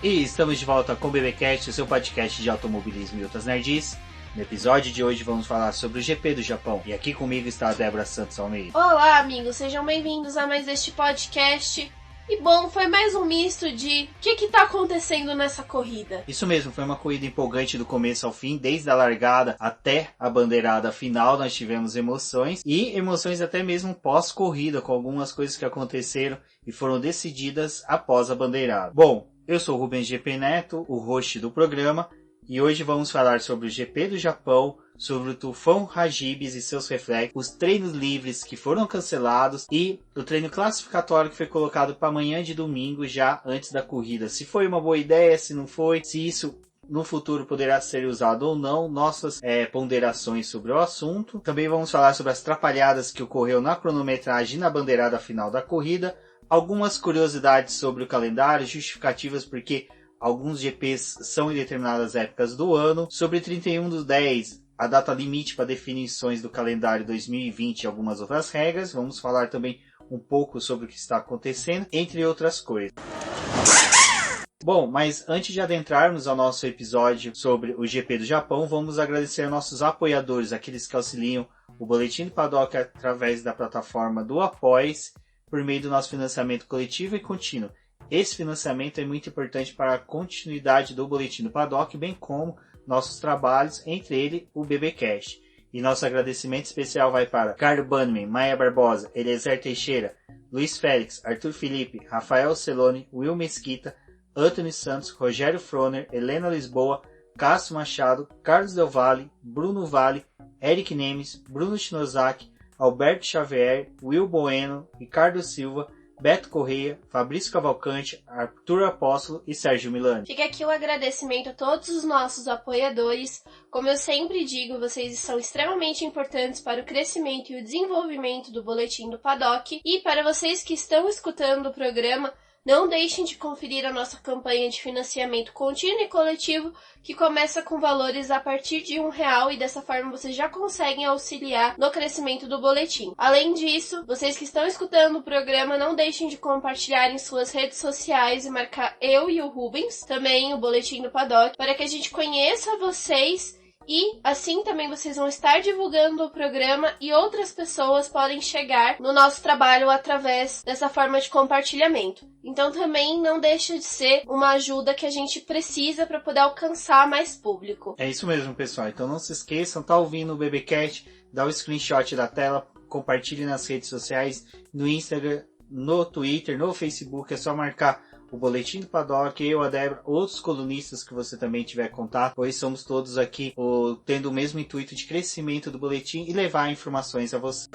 E estamos de volta com o BBcast, o seu podcast de automobilismo e outras nerds. No episódio de hoje vamos falar sobre o GP do Japão. E aqui comigo está a Débora Santos Almeida. Olá, amigos, sejam bem-vindos a mais este podcast. E bom, foi mais um misto de o que está acontecendo nessa corrida. Isso mesmo, foi uma corrida empolgante do começo ao fim, desde a largada até a bandeirada final nós tivemos emoções. E emoções até mesmo pós-corrida, com algumas coisas que aconteceram e foram decididas após a bandeirada. Bom, eu sou o Rubens GP Neto, o host do programa, e hoje vamos falar sobre o GP do Japão, sobre o tufão Hagibis e seus reflexos, os treinos livres que foram cancelados e o treino classificatório que foi colocado para amanhã de domingo, já antes da corrida. Se foi uma boa ideia, se não foi, se isso no futuro poderá ser usado ou não, nossas ponderações sobre o assunto. Também vamos falar sobre as atrapalhadas que ocorreu na cronometragem e na bandeirada final da corrida, algumas curiosidades sobre o calendário, justificativas porque alguns GPs são em determinadas épocas do ano, sobre 31/10, a data limite para definições do calendário 2020 e algumas outras regras. Vamos falar também um pouco sobre o que está acontecendo, entre outras coisas. Bom, mas antes de adentrarmos ao nosso episódio sobre o GP do Japão, vamos agradecer a nossos apoiadores, aqueles que auxiliam o Boletim do Paddock através da plataforma do Apoies, por meio do nosso financiamento coletivo e contínuo. Esse financiamento é muito importante para a continuidade do Boletim do Paddock, bem como nossos trabalhos, entre ele o BBcast. E nosso agradecimento especial vai para Carlos Bannerman, Maia Barbosa, Eliezer Teixeira, Luiz Félix, Arthur Felipe, Rafael Celone, Will Mesquita, Antônio Santos, Rogério Froner, Helena Lisboa, Cássio Machado, Carlos Del Valle, Bruno Vale, Eric Nemes, Bruno Shinozaki, Alberto Xavier, Will Bueno, Ricardo Silva, Beto Correia, Fabrício Cavalcante, Arthur Apóstolo e Sérgio Milani. Fica aqui o agradecimento a todos os nossos apoiadores. Como eu sempre digo, vocês são extremamente importantes para o crescimento e o desenvolvimento do Boletim do Paddock. E para vocês que estão escutando o programa, não deixem de conferir a nossa campanha de financiamento contínuo e coletivo, que começa com valores a partir de R$1, e dessa forma vocês já conseguem auxiliar no crescimento do boletim. Além disso, vocês que estão escutando o programa, não deixem de compartilhar em suas redes sociais e marcar eu e o Rubens, também o Boletim do Paddock, para que a gente conheça vocês. E assim também vocês vão estar divulgando o programa e outras pessoas podem chegar no nosso trabalho através dessa forma de compartilhamento. Então também não deixa de ser uma ajuda que a gente precisa para poder alcançar mais público. É isso mesmo, pessoal. Então não se esqueçam, tá ouvindo o BBcast, dá o screenshot da tela, compartilhe nas redes sociais, no Instagram, no Twitter, no Facebook, é só marcar o Boletim do Paddock, eu, a Débora, outros colunistas que você também tiver contato, pois somos todos aqui tendo o mesmo intuito de crescimento do boletim e levar informações a você.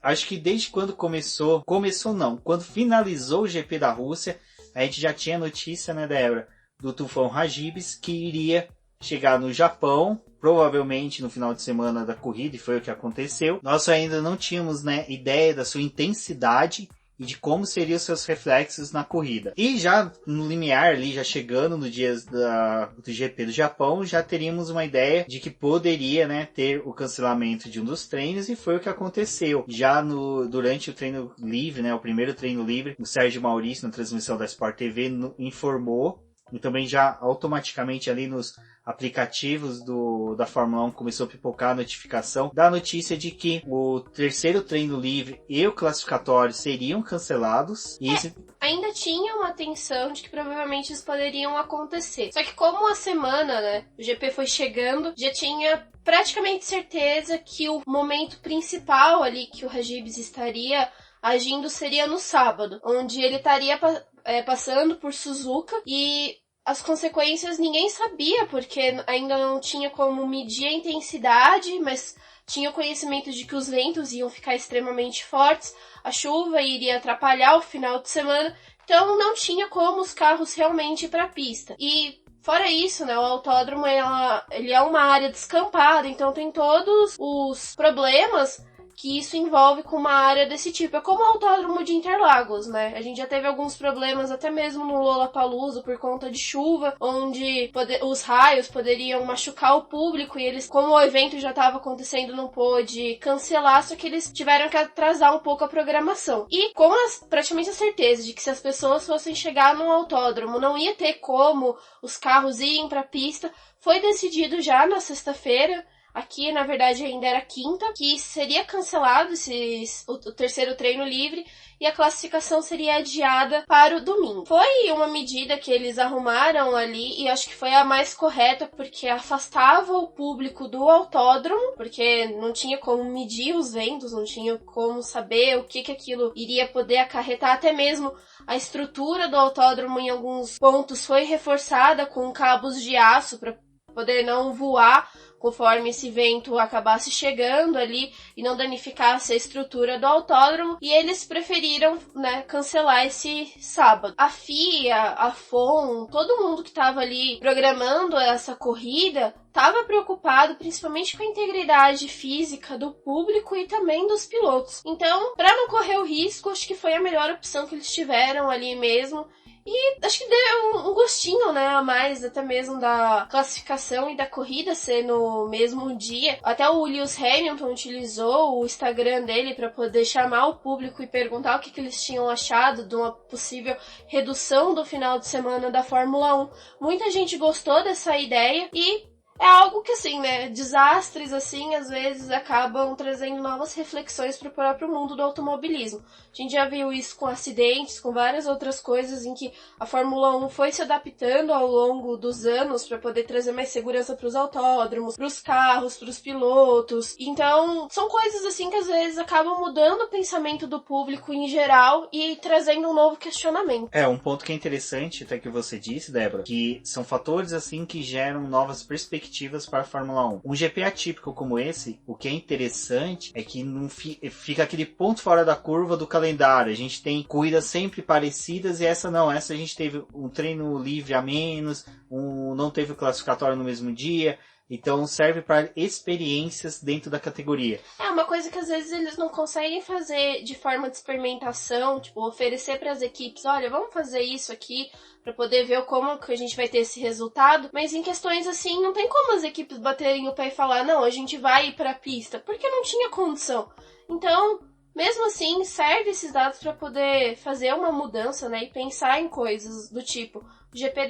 Acho que desde quando quando finalizou o GP da Rússia, a gente já tinha notícia, né, Débora, do tufão Hagibis, que iria chegar no Japão, provavelmente no final de semana da corrida, e foi o que aconteceu. Nós ainda não tínhamos, né, ideia da sua intensidade e de como seriam seus reflexos na corrida. E já no limiar ali, já chegando no dia do GP do Japão, já teríamos uma ideia de que poderia, né, ter o cancelamento de um dos treinos, e foi o que aconteceu. Já durante o treino livre, né, o primeiro treino livre, o Sérgio Maurício, na transmissão da Sport TV, informou, e também já automaticamente ali nos aplicativos da Fórmula 1 começou a pipocar a notificação da notícia de que o terceiro treino livre e o classificatório seriam cancelados. E ainda tinha uma tensão de que provavelmente isso poderiam acontecer. Só que como a semana, né, o GP foi chegando, já tinha praticamente certeza que o momento principal ali que o Hagibis estaria agindo seria no sábado, onde ele estaria passando por Suzuka, e as consequências ninguém sabia, porque ainda não tinha como medir a intensidade, mas tinha o conhecimento de que os ventos iam ficar extremamente fortes, a chuva iria atrapalhar o final de semana, então não tinha como os carros realmente ir para a pista. E fora isso, né, o autódromo ele é uma área descampada, então tem todos os problemas que isso envolve com uma área desse tipo. É como o Autódromo de Interlagos, né? A gente já teve alguns problemas até mesmo no Lollapalooza por conta de chuva, onde os raios poderiam machucar o público e eles, como o evento já estava acontecendo, não pôde cancelar, só que eles tiveram que atrasar um pouco a programação. E com praticamente a certeza de que se as pessoas fossem chegar no autódromo, não ia ter como os carros irem para a pista, foi decidido já na sexta-feira. Aqui, na verdade, ainda era quinta, que seria cancelado o terceiro treino livre e a classificação seria adiada para o domingo. Foi uma medida que eles arrumaram ali e acho que foi a mais correta, porque afastava o público do autódromo, porque não tinha como medir os ventos, não tinha como saber o que aquilo iria poder acarretar. Até mesmo a estrutura do autódromo em alguns pontos foi reforçada com cabos de aço para poder não voar conforme esse vento acabasse chegando ali e não danificasse a estrutura do autódromo, e eles preferiram, né, cancelar esse sábado. A FIA, a FOM, todo mundo que estava ali programando essa corrida estava preocupado principalmente com a integridade física do público e também dos pilotos. Então, para não correr o risco, acho que foi a melhor opção que eles tiveram ali mesmo. E acho que deu um gostinho, né, a mais, até mesmo da classificação e da corrida ser no mesmo dia. Até o Lewis Hamilton utilizou o Instagram dele para poder chamar o público e perguntar o que eles tinham achado de uma possível redução do final de semana da Fórmula 1. Muita gente gostou dessa ideia e é algo que, assim, né, desastres, assim, às vezes acabam trazendo novas reflexões para o próprio mundo do automobilismo. A gente já viu isso com acidentes, com várias outras coisas em que a Fórmula 1 foi se adaptando ao longo dos anos para poder trazer mais segurança para os autódromos, para os carros, para os pilotos. Então, são coisas, assim, que às vezes acabam mudando o pensamento do público em geral e trazendo um novo questionamento. Um ponto que é interessante, até que você disse, Débora, que são fatores, assim, que geram novas perspectivas para a Fórmula 1. Um GP atípico como esse, o que é interessante é que não fica aquele ponto fora da curva do calendário. A gente tem corridas sempre parecidas e essa não. Essa a gente teve um treino livre a menos, não teve o classificatório no mesmo dia. Então serve para experiências dentro da categoria. É uma coisa que às vezes eles não conseguem fazer de forma de experimentação, tipo, oferecer para as equipes, olha, vamos fazer isso aqui para poder ver como que a gente vai ter esse resultado, mas em questões assim, não tem como as equipes baterem o pé e falar, não, a gente vai ir para a pista, porque não tinha condição. Então, mesmo assim, serve esses dados para poder fazer uma mudança, né, e pensar em coisas do tipo, o GP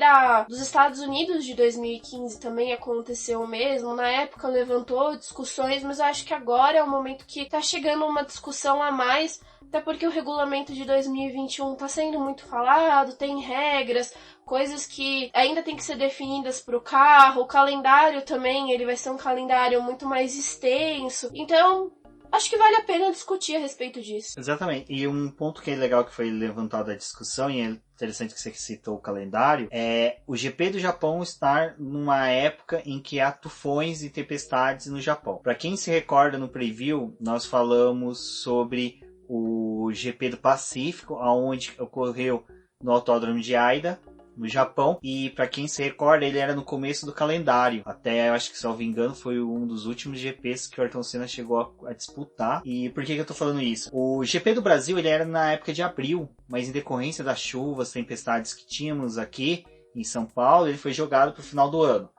dos Estados Unidos de 2015 também aconteceu o mesmo. Na época levantou discussões, mas eu acho que agora é o momento que tá chegando uma discussão a mais, até porque o regulamento de 2021 tá sendo muito falado, tem regras, coisas que ainda tem que ser definidas para o carro, o calendário também, ele vai ser um calendário muito mais extenso. Então, acho que vale a pena discutir a respeito disso. Exatamente. E um ponto que é legal que foi levantado da discussão, e é interessante que você citou o calendário, é o GP do Japão estar numa época em que há tufões e tempestades no Japão. Para quem se recorda no preview, nós falamos sobre o GP do Pacífico, onde ocorreu no Autódromo de Aida, no Japão, e para quem se recorda, ele era no começo do calendário. Até, eu acho que, se não me engano, foi um dos últimos GPs que o Ayrton Senna chegou a disputar. E por que eu tô falando isso? O GP do Brasil, ele era na época de abril, mas em decorrência das chuvas, tempestades que tínhamos aqui em São Paulo, ele foi jogado pro final do ano.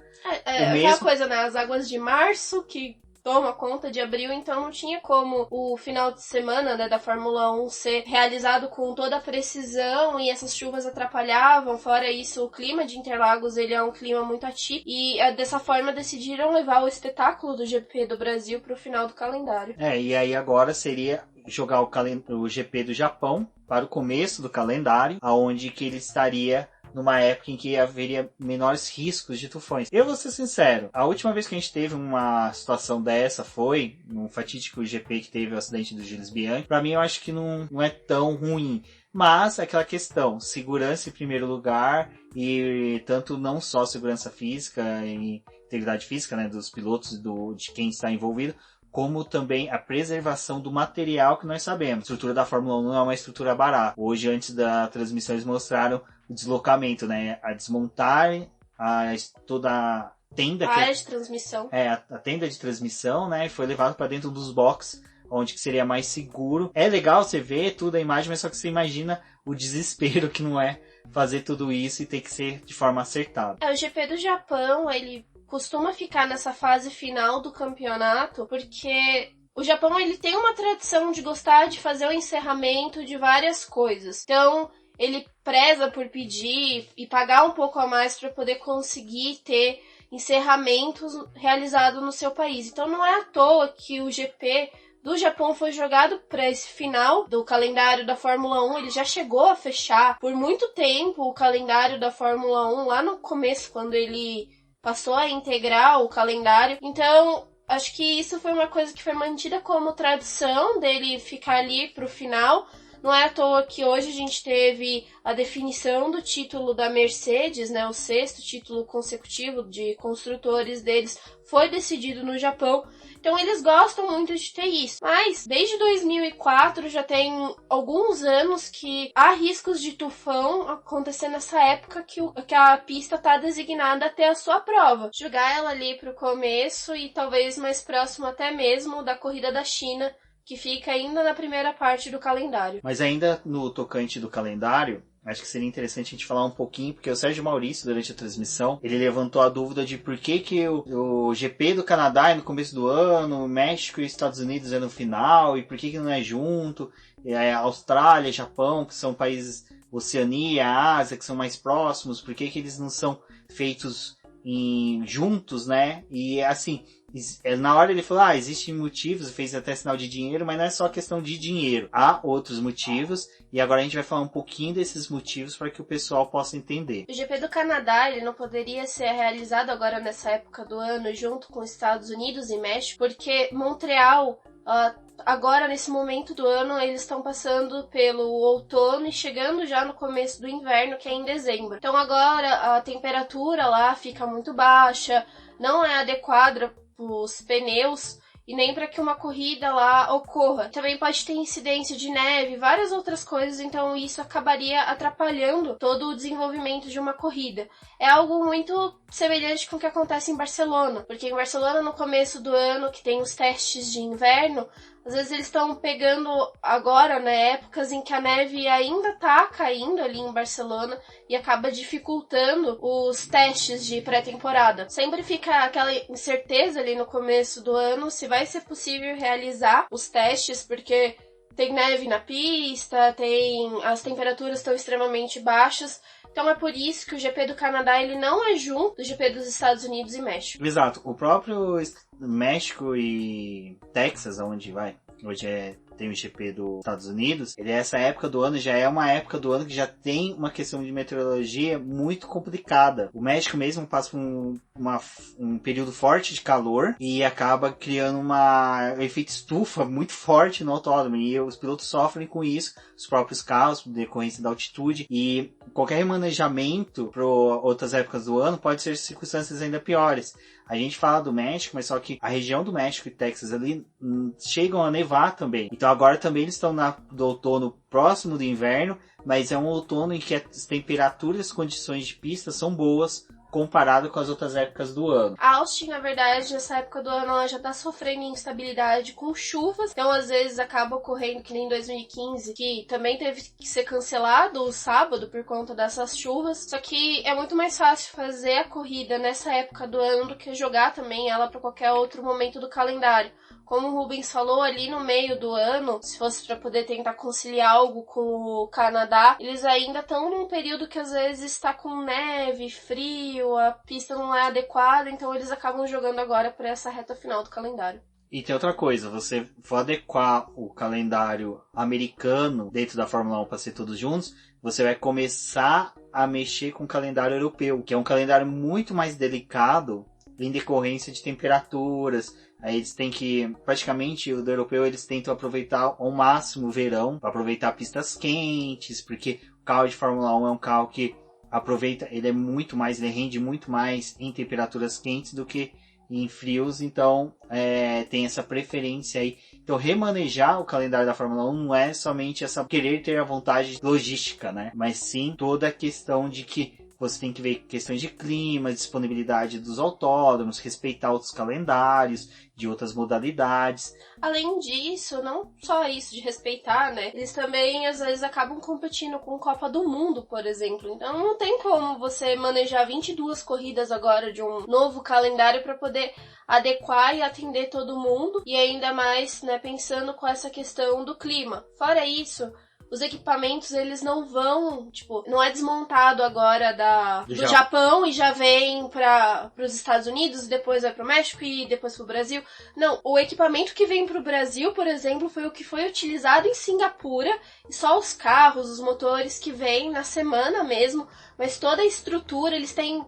Aquela coisa, né? As águas de março que toma conta de abril, então não tinha como o final de semana, né, da Fórmula 1 ser realizado com toda a precisão e essas chuvas atrapalhavam. Fora isso, o clima de Interlagos, ele é um clima muito atípico e dessa forma decidiram levar o espetáculo do GP do Brasil para o final do calendário. E aí agora seria jogar o GP do Japão para o começo do calendário, aonde que ele estaria numa época em que haveria menores riscos de tufões. Eu vou ser sincero, a última vez que a gente teve uma situação dessa foi no fatídico GP que teve o acidente do Gilles Bianchi. Pra mim, eu acho que não é tão ruim. Mas aquela questão, segurança em primeiro lugar, e tanto não só segurança física e integridade física, né, dos pilotos e de quem está envolvido, como também a preservação do material que nós sabemos. A estrutura da Fórmula 1 não é uma estrutura barata. Hoje, antes da transmissão, eles mostraram o deslocamento, né? A desmontar toda a tenda. A área de transmissão. A tenda de transmissão, né? Foi levado para dentro dos boxes onde que seria mais seguro. É legal você ver tudo a imagem, mas só que você imagina o desespero que não é fazer tudo isso e ter que ser de forma acertada. O GP do Japão, ele costuma ficar nessa fase final do campeonato, porque o Japão ele tem uma tradição de gostar de fazer o encerramento de várias coisas. Então, ele preza por pedir e pagar um pouco a mais para poder conseguir ter encerramentos realizados no seu país. Então, não é à toa que o GP do Japão foi jogado para esse final do calendário da Fórmula 1. Ele já chegou a fechar por muito tempo o calendário da Fórmula 1 lá no começo, quando ele passou a integrar o calendário. Então, acho que isso foi uma coisa que foi mantida como tradição dele ficar ali pro final. Não é à toa que hoje a gente teve a definição do título da Mercedes, né? O 6º título consecutivo de construtores deles foi decidido no Japão. Então eles gostam muito de ter isso. Mas desde 2004 já tem alguns anos que há riscos de tufão acontecer nessa época que a pista está designada a ter a sua prova. Jogar ela ali pro começo e talvez mais próximo até mesmo da corrida da China, que fica ainda na primeira parte do calendário. Mas ainda no tocante do calendário, acho que seria interessante a gente falar um pouquinho, porque o Sérgio Maurício, durante a transmissão, ele levantou a dúvida de por que o GP do Canadá é no começo do ano, o México e os Estados Unidos é no final, e por que não é junto, a Austrália, Japão, que são países, Oceania, Ásia, que são mais próximos, por que eles não são feitos juntos, né? E assim, na hora ele falou, existem motivos, fez até sinal de dinheiro, mas não é só questão de dinheiro. Há outros motivos, e agora a gente vai falar um pouquinho desses motivos para que o pessoal possa entender. O GP do Canadá, ele não poderia ser realizado agora nessa época do ano, junto com Estados Unidos e México, porque Montreal, agora nesse momento do ano, eles estão passando pelo outono e chegando já no começo do inverno, que é em dezembro. Então agora a temperatura lá fica muito baixa, não é adequada os pneus e nem para que uma corrida lá ocorra. Também pode ter incidência de neve, várias outras coisas, então isso acabaria atrapalhando todo o desenvolvimento de uma corrida. É algo muito semelhante com o que acontece em Barcelona, porque em Barcelona, no começo do ano, que tem os testes de inverno, às vezes eles estão pegando agora, né, épocas em que a neve ainda tá caindo ali em Barcelona e acaba dificultando os testes de pré-temporada. Sempre fica aquela incerteza ali no começo do ano se vai ser possível realizar os testes, porque tem neve na pista, as temperaturas estão extremamente baixas. Então é por isso que o GP do Canadá ele não é junto do GP dos Estados Unidos e México. Exato. O próprio México e Texas, onde hoje tem o GP dos Estados Unidos, essa época do ano já é uma época do ano que já tem uma questão de meteorologia muito complicada. O México mesmo passa por um período forte de calor e acaba criando um efeito estufa muito forte no autódromo, e os pilotos sofrem com isso, os próprios carros, por decorrência da altitude, e qualquer remanejamento para outras épocas do ano pode ser circunstâncias ainda piores. A gente fala do México, mas só que a região do México e Texas ali chegam a nevar também. Então agora também eles estão do outono próximo do inverno, mas é um outono em que as temperaturas e as condições de pista são boas comparado com as outras épocas do ano. A Austin, na verdade, nessa época do ano, ela já tá sofrendo instabilidade com chuvas, então às vezes acaba ocorrendo que nem em 2015, que também teve que ser cancelado o sábado por conta dessas chuvas, só que é muito mais fácil fazer a corrida nessa época do ano do que jogar também ela para qualquer outro momento do calendário. Como o Rubens falou, ali no meio do ano, se fosse para poder tentar conciliar algo com o Canadá, eles ainda estão num período que às vezes está com neve, frio, a pista não é adequada, então eles acabam jogando agora para essa reta final do calendário. E tem outra coisa, você for adequar o calendário americano dentro da Fórmula 1 para ser todos juntos, você vai começar a mexer com o calendário europeu, que é um calendário muito mais delicado em decorrência de temperaturas. Aí eles têm que, praticamente, o do europeu, eles tentam aproveitar ao máximo o verão, para aproveitar pistas quentes, porque o carro de Fórmula 1 é um carro que aproveita, ele rende muito mais em temperaturas quentes do que em frios, então tem essa preferência aí. Então remanejar o calendário da Fórmula 1 não é somente essa querer ter a vontade logística, né? Mas sim toda a questão de que você tem que ver questões de clima, disponibilidade dos autódromos, respeitar outros calendários de outras modalidades. Além disso, não só isso de respeitar, né? Eles também, às vezes, acabam competindo com Copa do Mundo, por exemplo. Então, não tem como você manejar 22 corridas agora de um novo calendário para poder adequar e atender todo mundo. E ainda mais, né, pensando com essa questão do clima. Fora isso, os equipamentos, eles não vão, tipo, não é desmontado agora do Japão e já vem para os Estados Unidos e depois vai pro México e depois pro Brasil. Não, o equipamento que vem pro Brasil, por exemplo, foi o que foi utilizado em Singapura, e só os carros, os motores que vêm na semana mesmo, mas toda a estrutura, eles têm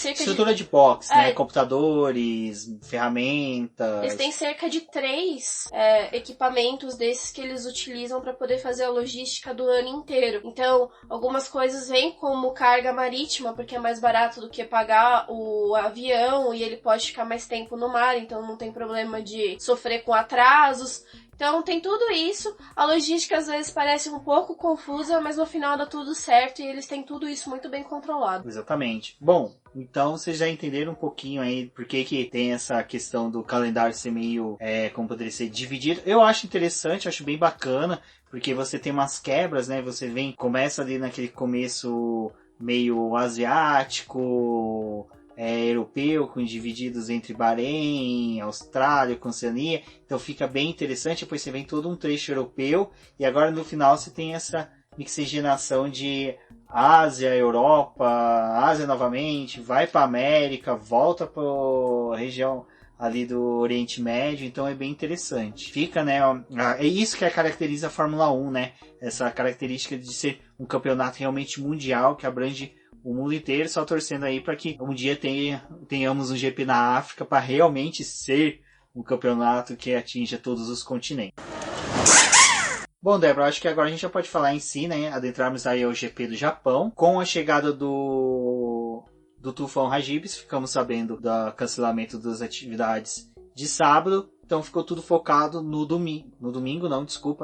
estrutura de box, né? Computadores, ferramentas. Eles têm cerca de 3 equipamentos desses que eles utilizam para poder fazer a logística do ano inteiro. Então, algumas coisas vêm como carga marítima, porque é mais barato do que pagar o avião e ele pode ficar mais tempo no mar, então não tem problema de sofrer com atrasos. Então tem tudo isso, a logística às vezes parece um pouco confusa, mas no final dá tudo certo e eles têm tudo isso muito bem controlado. Exatamente. Bom, então vocês já entenderam um pouquinho aí por que tem essa questão do calendário ser meio, como poderia ser, dividido. Eu acho interessante, acho bem bacana, porque você tem umas quebras, né? Você começa ali naquele começo meio asiático, europeu, com divididos entre Bahrein, Austrália, Oceania, então fica bem interessante. Depois você vem todo um trecho europeu e agora no final você tem essa mixigenação de Ásia, Europa, Ásia novamente, vai para América, volta para a região ali do Oriente Médio, então é bem interessante. Fica, né, é isso que caracteriza a Fórmula 1, né, essa característica de ser um campeonato realmente mundial que abrange o mundo inteiro, só torcendo aí para que um dia tenhamos um GP na África para realmente ser um campeonato que atinja todos os continentes. Bom, Débora, acho que agora a gente já pode falar em si, né? Adentrarmos aí ao GP do Japão. Com a chegada do tufão Hagibis, ficamos sabendo do cancelamento das atividades de sábado. Então ficou tudo focado no domingo,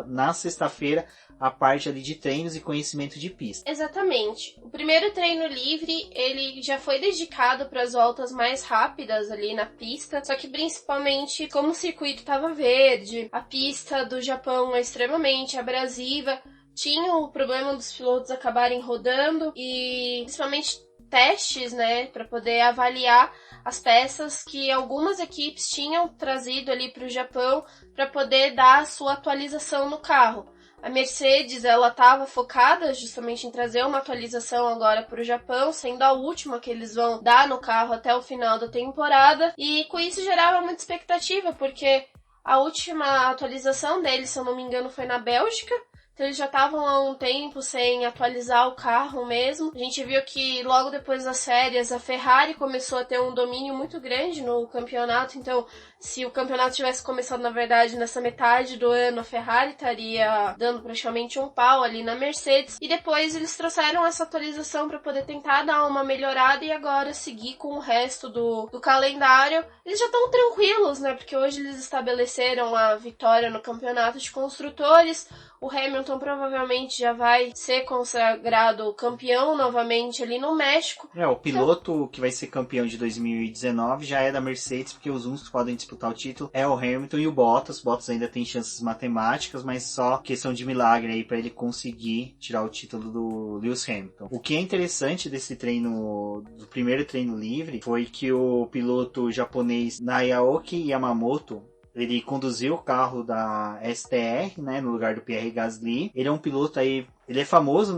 na sexta-feira, a parte ali de treinos e conhecimento de pista. Exatamente. O primeiro treino livre, ele já foi dedicado para as voltas mais rápidas ali na pista, só que principalmente como o circuito estava verde, a pista do Japão é extremamente abrasiva, tinha o problema dos pilotos acabarem rodando e principalmente testes, né, para poder avaliar as peças que algumas equipes tinham trazido ali para o Japão para poder dar a sua atualização no carro. A Mercedes, ela estava focada justamente em trazer uma atualização agora para o Japão, sendo a última que eles vão dar no carro até o final da temporada, e com isso gerava muita expectativa, porque a última atualização deles, se eu não me engano, foi na Bélgica. Então eles já estavam há um tempo sem atualizar o carro mesmo. A gente viu que logo depois das férias a Ferrari começou a ter um domínio muito grande no campeonato. Então, se o campeonato tivesse começado, na verdade, nessa metade do ano, a Ferrari estaria dando praticamente um pau ali na Mercedes. E depois eles trouxeram essa atualização para poder tentar dar uma melhorada e agora seguir com o resto do calendário. Eles já estão tranquilos, né? Porque hoje eles estabeleceram a vitória no campeonato de construtores. O Hamilton provavelmente já vai ser consagrado campeão novamente ali no México. O piloto que vai ser campeão de 2019 já é da Mercedes, porque os únicos que podem disputar o título é o Hamilton e o Bottas. O Bottas ainda tem chances matemáticas, mas só questão de milagre aí para ele conseguir tirar o título do Lewis Hamilton. O que é interessante desse treino, do primeiro treino livre, foi que o piloto japonês Naoki Yamamoto, ele conduziu o carro da STR, né, no lugar do Pierre Gasly. Ele é um piloto aí, ele é famoso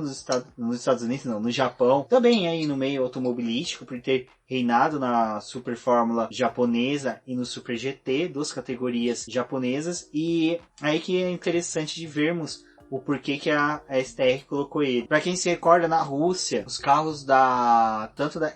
nos Estados Unidos, não, no Japão. Também aí no meio automobilístico, por ter reinado na Super Fórmula japonesa e no Super GT, duas categorias japonesas. E aí que é interessante de vermos o porquê que a STR colocou ele. Pra quem se recorda, na Rússia, os carros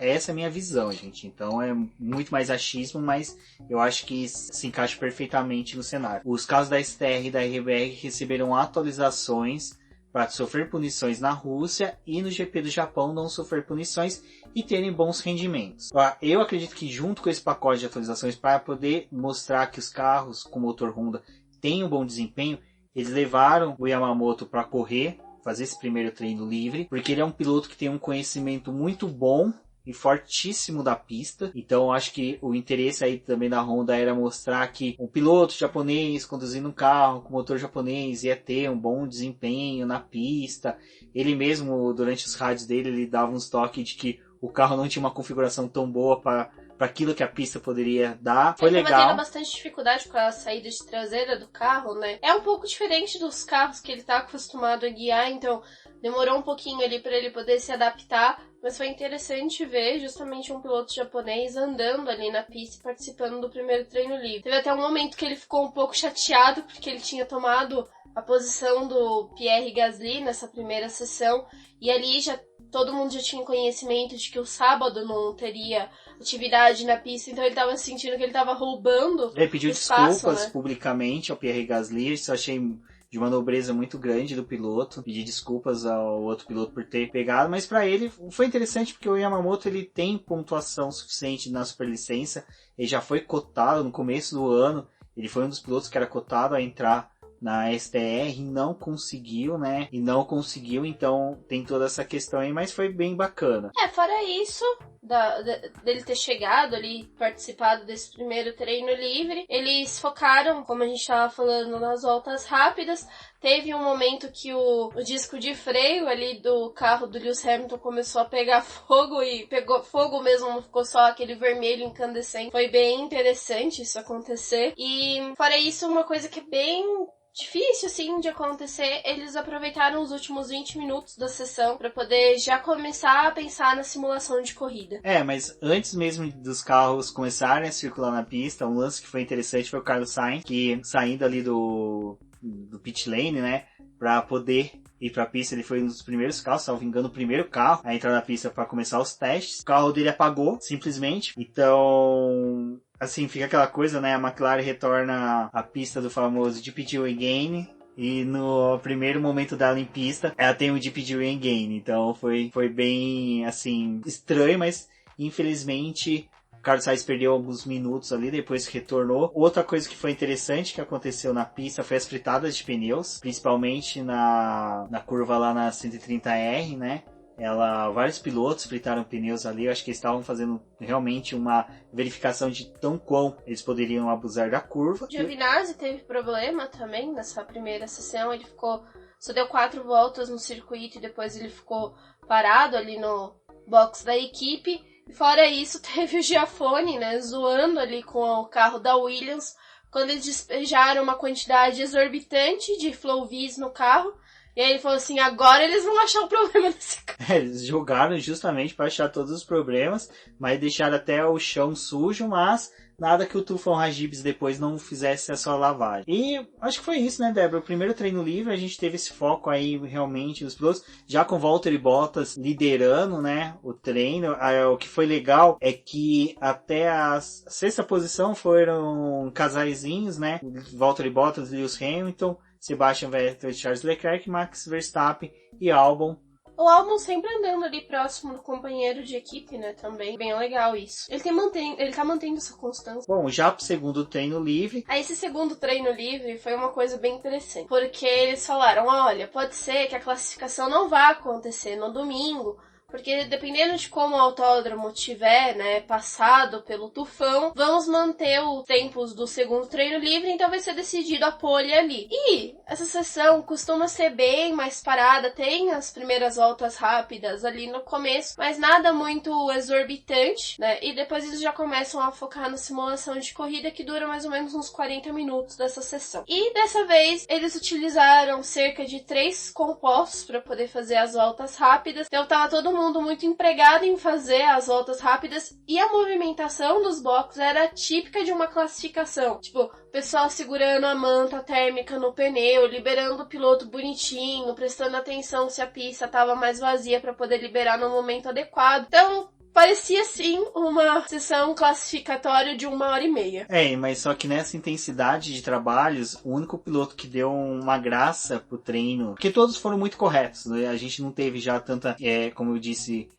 essa é a minha visão, gente. Então é muito mais achismo, mas eu acho que se encaixa perfeitamente no cenário. Os carros da STR e da RBR receberam atualizações para sofrer punições na Rússia e no GP do Japão não sofrer punições e terem bons rendimentos. Eu acredito que junto com esse pacote de atualizações, para poder mostrar que os carros com motor Honda têm um bom desempenho, eles levaram o Yamamoto para correr fazer esse primeiro treino livre, porque ele é um piloto que tem um conhecimento muito bom e fortíssimo da pista. Então acho que o interesse aí também da Honda era mostrar que um piloto japonês conduzindo um carro com motor japonês ia ter um bom desempenho na pista. Ele mesmo, durante os rádios dele, ele dava uns toques de que o carro não tinha uma configuração tão boa para aquilo que a pista poderia dar. Foi legal. Ele tava tendo bastante dificuldade com a saída de traseira do carro, né? É um pouco diferente dos carros que ele tá acostumado a guiar, então demorou um pouquinho ali para ele poder se adaptar, mas foi interessante ver justamente um piloto japonês andando ali na pista e participando do primeiro treino livre. Teve até um momento que ele ficou um pouco chateado porque ele tinha tomado a posição do Pierre Gasly nessa primeira sessão, e ali todo mundo já tinha conhecimento de que o sábado não teria atividade na pista, então ele tava sentindo que ele tava roubando. Ele pediu espaço, desculpas né? publicamente ao Pierre Gasly, isso eu achei de uma nobreza muito grande do piloto, pedir desculpas ao outro piloto por ter pegado, mas para ele foi interessante porque o Yamamoto ele tem pontuação suficiente na superlicença, ele já foi cotado no começo do ano, ele foi um dos pilotos que era cotado a entrar na STR e não conseguiu, né? Então tem toda essa questão aí, mas foi bem bacana. Fora isso, dele ter chegado ali, participado desse primeiro treino livre, eles focaram, como a gente estava falando, nas voltas rápidas. Teve um momento que o disco de freio ali do carro do Lewis Hamilton começou a pegar fogo, e pegou fogo mesmo, não ficou só aquele vermelho incandescente. Foi bem interessante isso acontecer. E fora isso, uma coisa que é bem difícil, assim, de acontecer, eles aproveitaram os últimos 20 minutos da sessão para poder já começar a pensar na simulação de corrida. Mas antes mesmo dos carros começarem a circular na pista, um lance que foi interessante foi o Carlos Sainz, que saindo ali do pit lane, né, para poder ir para a pista, ele foi um dos primeiros carros, salvo engano, o primeiro carro a entrar na pista para começar os testes. O carro dele apagou, simplesmente. Então, assim, fica aquela coisa, né? A McLaren retorna à pista do famoso DPG Again. E no primeiro momento dela em pista, ela tem um DPG Again. Então foi bem, assim, estranho, mas infelizmente o Carlos Sainz perdeu alguns minutos ali, depois que retornou. Outra coisa que foi interessante que aconteceu na pista foi as fritadas de pneus, principalmente na curva lá na 130R, né? Vários pilotos fritaram pneus ali, eu acho que eles estavam fazendo realmente uma verificação de tão quão eles poderiam abusar da curva. O Giovinazzi teve problema também nessa primeira sessão, ele só deu 4 voltas no circuito e depois ele ficou parado ali no box da equipe. E fora isso, teve o Giafone, né, zoando ali com o carro da Williams, quando eles despejaram uma quantidade exorbitante de Flowvis no carro. E aí ele falou assim, agora eles vão achar o problema desse carro. Eles jogaram justamente para achar todos os problemas, mas deixaram até o chão sujo, mas nada que o Tufão Hagibis depois não fizesse a sua lavagem. E acho que foi isso, né, Débora? O primeiro treino livre, a gente teve esse foco aí realmente nos pilotos, já com Valtteri Bottas liderando, né, o treino. O que foi legal é que até a sexta posição foram casaizinhos, né, Valtteri Bottas, Lewis Hamilton, Sebastian Vettel, Charles Leclerc, Max Verstappen e Albon. O Albon sempre andando ali próximo do companheiro de equipe, né, também. Bem legal isso. Ele tá mantendo essa constância. Bom, já pro segundo treino livre. Esse segundo treino livre foi uma coisa bem interessante. Porque eles falaram, olha, pode ser que a classificação não vá acontecer no domingo, porque dependendo de como o autódromo tiver, né, passado pelo tufão, vamos manter os tempos do segundo treino livre, então vai ser decidido a pole ali. E essa sessão costuma ser bem mais parada, tem as primeiras voltas rápidas ali no começo, mas nada muito exorbitante, né, e depois eles já começam a focar na simulação de corrida, que dura mais ou menos uns 40 minutos dessa sessão. E dessa vez eles utilizaram cerca de 3 compostos para poder fazer as voltas rápidas, então tava todo mundo muito empregado em fazer as voltas rápidas, e a movimentação dos boxes era típica de uma classificação, tipo, o pessoal segurando a manta térmica no pneu, liberando o piloto bonitinho, prestando atenção se a pista estava mais vazia para poder liberar no momento adequado. Então parecia sim uma sessão classificatória de 1h30. Mas só que nessa intensidade de trabalhos, o único piloto que deu uma graça pro treino, porque todos foram muito corretos, né? A gente não teve já tanta, como eu disse,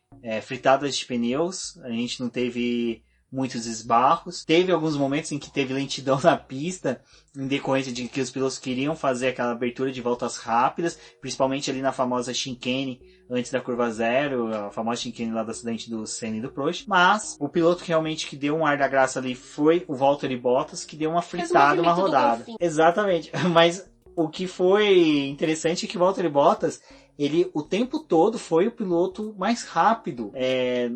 fritadas de pneus, a gente não teve muitos esbarros. Teve alguns momentos em que teve lentidão na pista, em decorrência de que os pilotos queriam fazer aquela abertura de voltas rápidas, principalmente ali na famosa chicane antes da curva zero, a famosa chicane lá do acidente do Senna e do Prost. Mas o piloto que realmente que deu um ar da graça ali foi o Valtteri Bottas, que deu uma fritada, uma rodada. Exatamente, mas o que foi interessante é que o Valtteri Bottas, ele o tempo todo foi o piloto mais rápido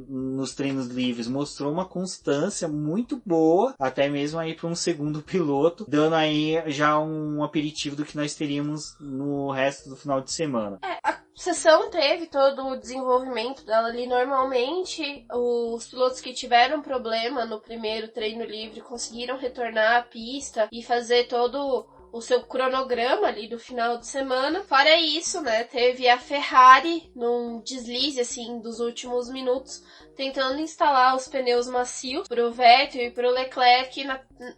nos treinos livres, mostrou uma constância muito boa, até mesmo aí para um segundo piloto, dando aí já um aperitivo do que nós teríamos no resto do final de semana. A sessão teve todo o desenvolvimento dela ali. Normalmente, os pilotos que tiveram problema no primeiro treino livre conseguiram retornar à pista e fazer todo o seu cronograma ali do final de semana. Fora isso, né, teve a Ferrari num deslize, assim, dos últimos minutos, tentando instalar os pneus macios pro Vettel e pro Leclerc,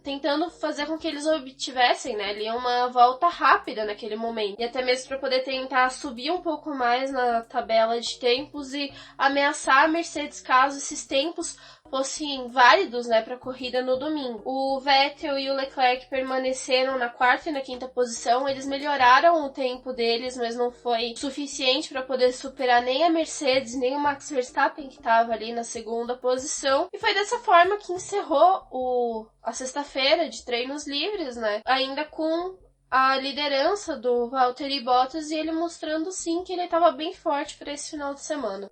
tentando fazer com que eles obtivessem, né, ali uma volta rápida naquele momento. E até mesmo para poder tentar subir um pouco mais na tabela de tempos e ameaçar a Mercedes caso esses tempos fossem válidos, né, para a corrida no domingo. O Vettel e o Leclerc permaneceram na quarta e na quinta posição. Eles melhoraram o tempo deles, mas não foi suficiente para poder superar nem a Mercedes, nem o Max Verstappen, que estava ali na segunda posição. E foi dessa forma que encerrou a sexta-feira de treinos livres, né, ainda com a liderança do Valtteri Bottas e ele mostrando sim que ele estava bem forte para esse final de semana.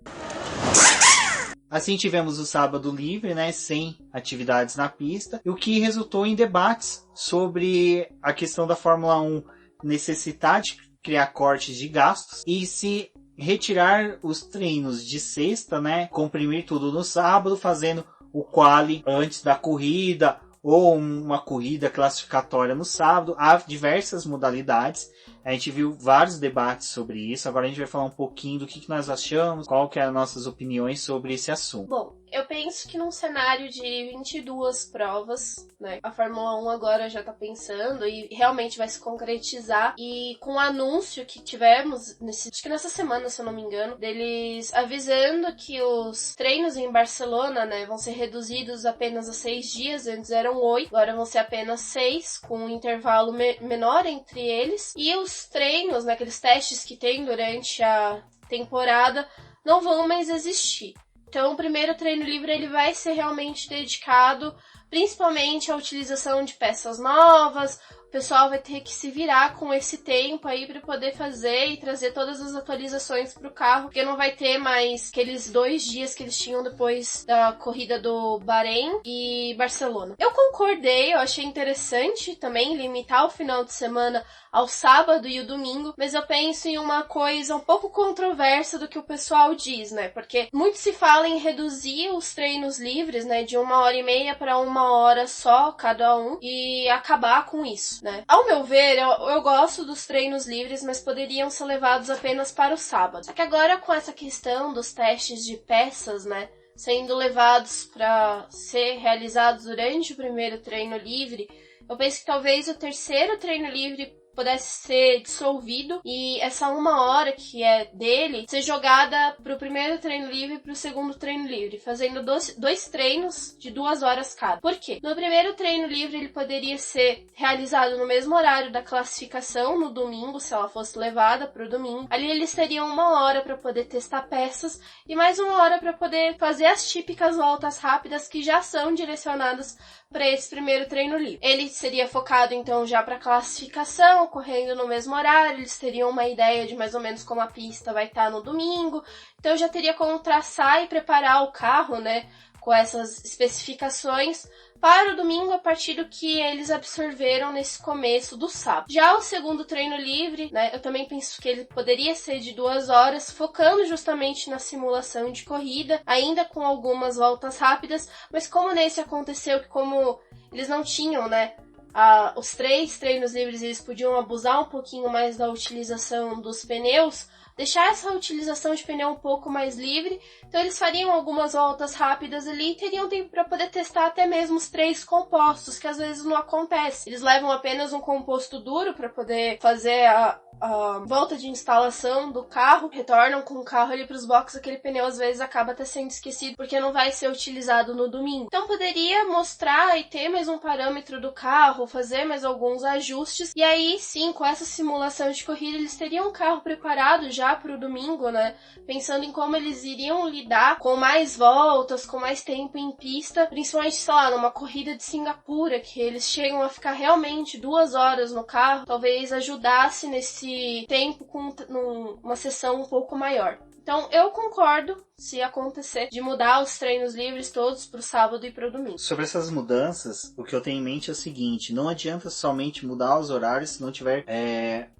Assim tivemos o sábado livre, né, sem atividades na pista, o que resultou em debates sobre a questão da Fórmula 1 necessitar de criar cortes de gastos e se retirar os treinos de sexta, né, comprimir tudo no sábado, fazendo o quali antes da corrida ou uma corrida classificatória no sábado. Há diversas modalidades. A gente viu vários debates sobre isso. Agora a gente vai falar um pouquinho do que nós achamos, qual que é as nossas opiniões sobre esse assunto. Bom, eu penso que num cenário de 22 provas, né, a Fórmula 1 agora já tá pensando e realmente vai se concretizar. E com o anúncio que tivemos, acho que nessa semana, se eu não me engano, deles avisando que os treinos em Barcelona, né, vão ser reduzidos apenas a 6 dias, antes eram 8, agora vão ser apenas 6, com um intervalo menor entre eles. E os treinos, né, aqueles testes que tem durante a temporada, não vão mais existir. Então, o primeiro treino livre ele vai ser realmente dedicado principalmente à utilização de peças novas. O pessoal vai ter que se virar com esse tempo aí para poder fazer e trazer todas as atualizações para o carro, porque não vai ter mais aqueles 2 dias que eles tinham depois da corrida do Bahrein e Barcelona. Eu concordei, eu achei interessante também limitar o final de semana ao sábado e o domingo, mas eu penso em uma coisa um pouco controversa do que o pessoal diz, né? Porque muito se fala em reduzir os treinos livres, né, de 1h30 para 1 hora só cada um e acabar com isso, né? Ao meu ver, eu gosto dos treinos livres, mas poderiam ser levados apenas para o sábado. Só que agora com essa questão dos testes de peças, né, sendo levados para ser realizados durante o primeiro treino livre, eu penso que talvez o terceiro treino livre pudesse ser dissolvido e essa 1 hora que é dele ser jogada pro primeiro treino livre e pro segundo treino livre, fazendo dois treinos de 2 horas cada. Por quê? No primeiro treino livre ele poderia ser realizado no mesmo horário da classificação, no domingo, se ela fosse levada pro domingo. Ali eles teriam 1 hora para poder testar peças e mais 1 hora para poder fazer as típicas voltas rápidas que já são direcionadas para esse primeiro treino livre. Ele seria focado então já para classificação, correndo no mesmo horário, eles teriam uma ideia de mais ou menos como a pista vai estar no domingo, então já teria como traçar e preparar o carro, né, com essas especificações para o domingo a partir do que eles absorveram nesse começo do sábado. Já o segundo treino livre, né, eu também penso que ele poderia ser de 2 horas, focando justamente na simulação de corrida, ainda com algumas voltas rápidas, mas como nesse aconteceu que como eles não tinham, né, os 3 treinos livres, eles podiam abusar um pouquinho mais da utilização dos pneus, deixar essa utilização de pneu um pouco mais livre. Então eles fariam algumas voltas rápidas ali e teriam tempo para poder testar até mesmo os 3 compostos, que às vezes não acontece. Eles levam apenas um composto duro para poder fazer a volta de instalação do carro, retornam com o carro ali para os boxes, aquele pneu às vezes acaba até sendo esquecido porque não vai ser utilizado no domingo. Então poderia mostrar e ter mais um parâmetro do carro, fazer mais alguns ajustes, e aí sim, com essa simulação de corrida, eles teriam um carro preparado já para o domingo, né? Pensando em como eles iriam lidar com mais voltas, com mais tempo em pista, principalmente, sei lá, numa corrida de Singapura, que eles chegam a ficar realmente 2 horas no carro, talvez ajudasse nesse tempo com uma sessão um pouco maior. Então eu concordo, se acontecer, de mudar os treinos livres todos pro sábado e pro domingo. Sobre essas mudanças, o que eu tenho em mente é o seguinte: não adianta somente mudar os horários se não tiver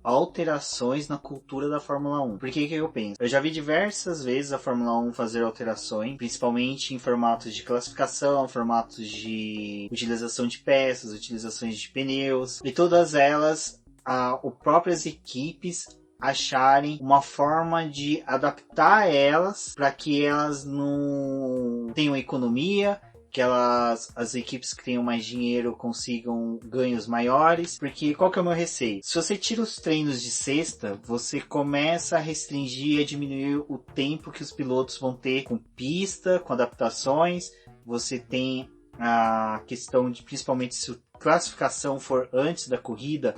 alterações na cultura da Fórmula 1. Por que eu penso? Eu já vi diversas vezes a Fórmula 1 fazer alterações, principalmente em formatos de classificação, formatos de utilização de peças, utilizações de pneus, e todas elas as próprias equipes acharem uma forma de adaptar elas para que elas não tenham economia, que as equipes que tenham mais dinheiro consigam ganhos maiores. Porque qual que é o meu receio? Se você tira os treinos de sexta, você começa a restringir e a diminuir o tempo que os pilotos vão ter com pista, com adaptações. Você tem a questão de, principalmente se a classificação for antes da corrida,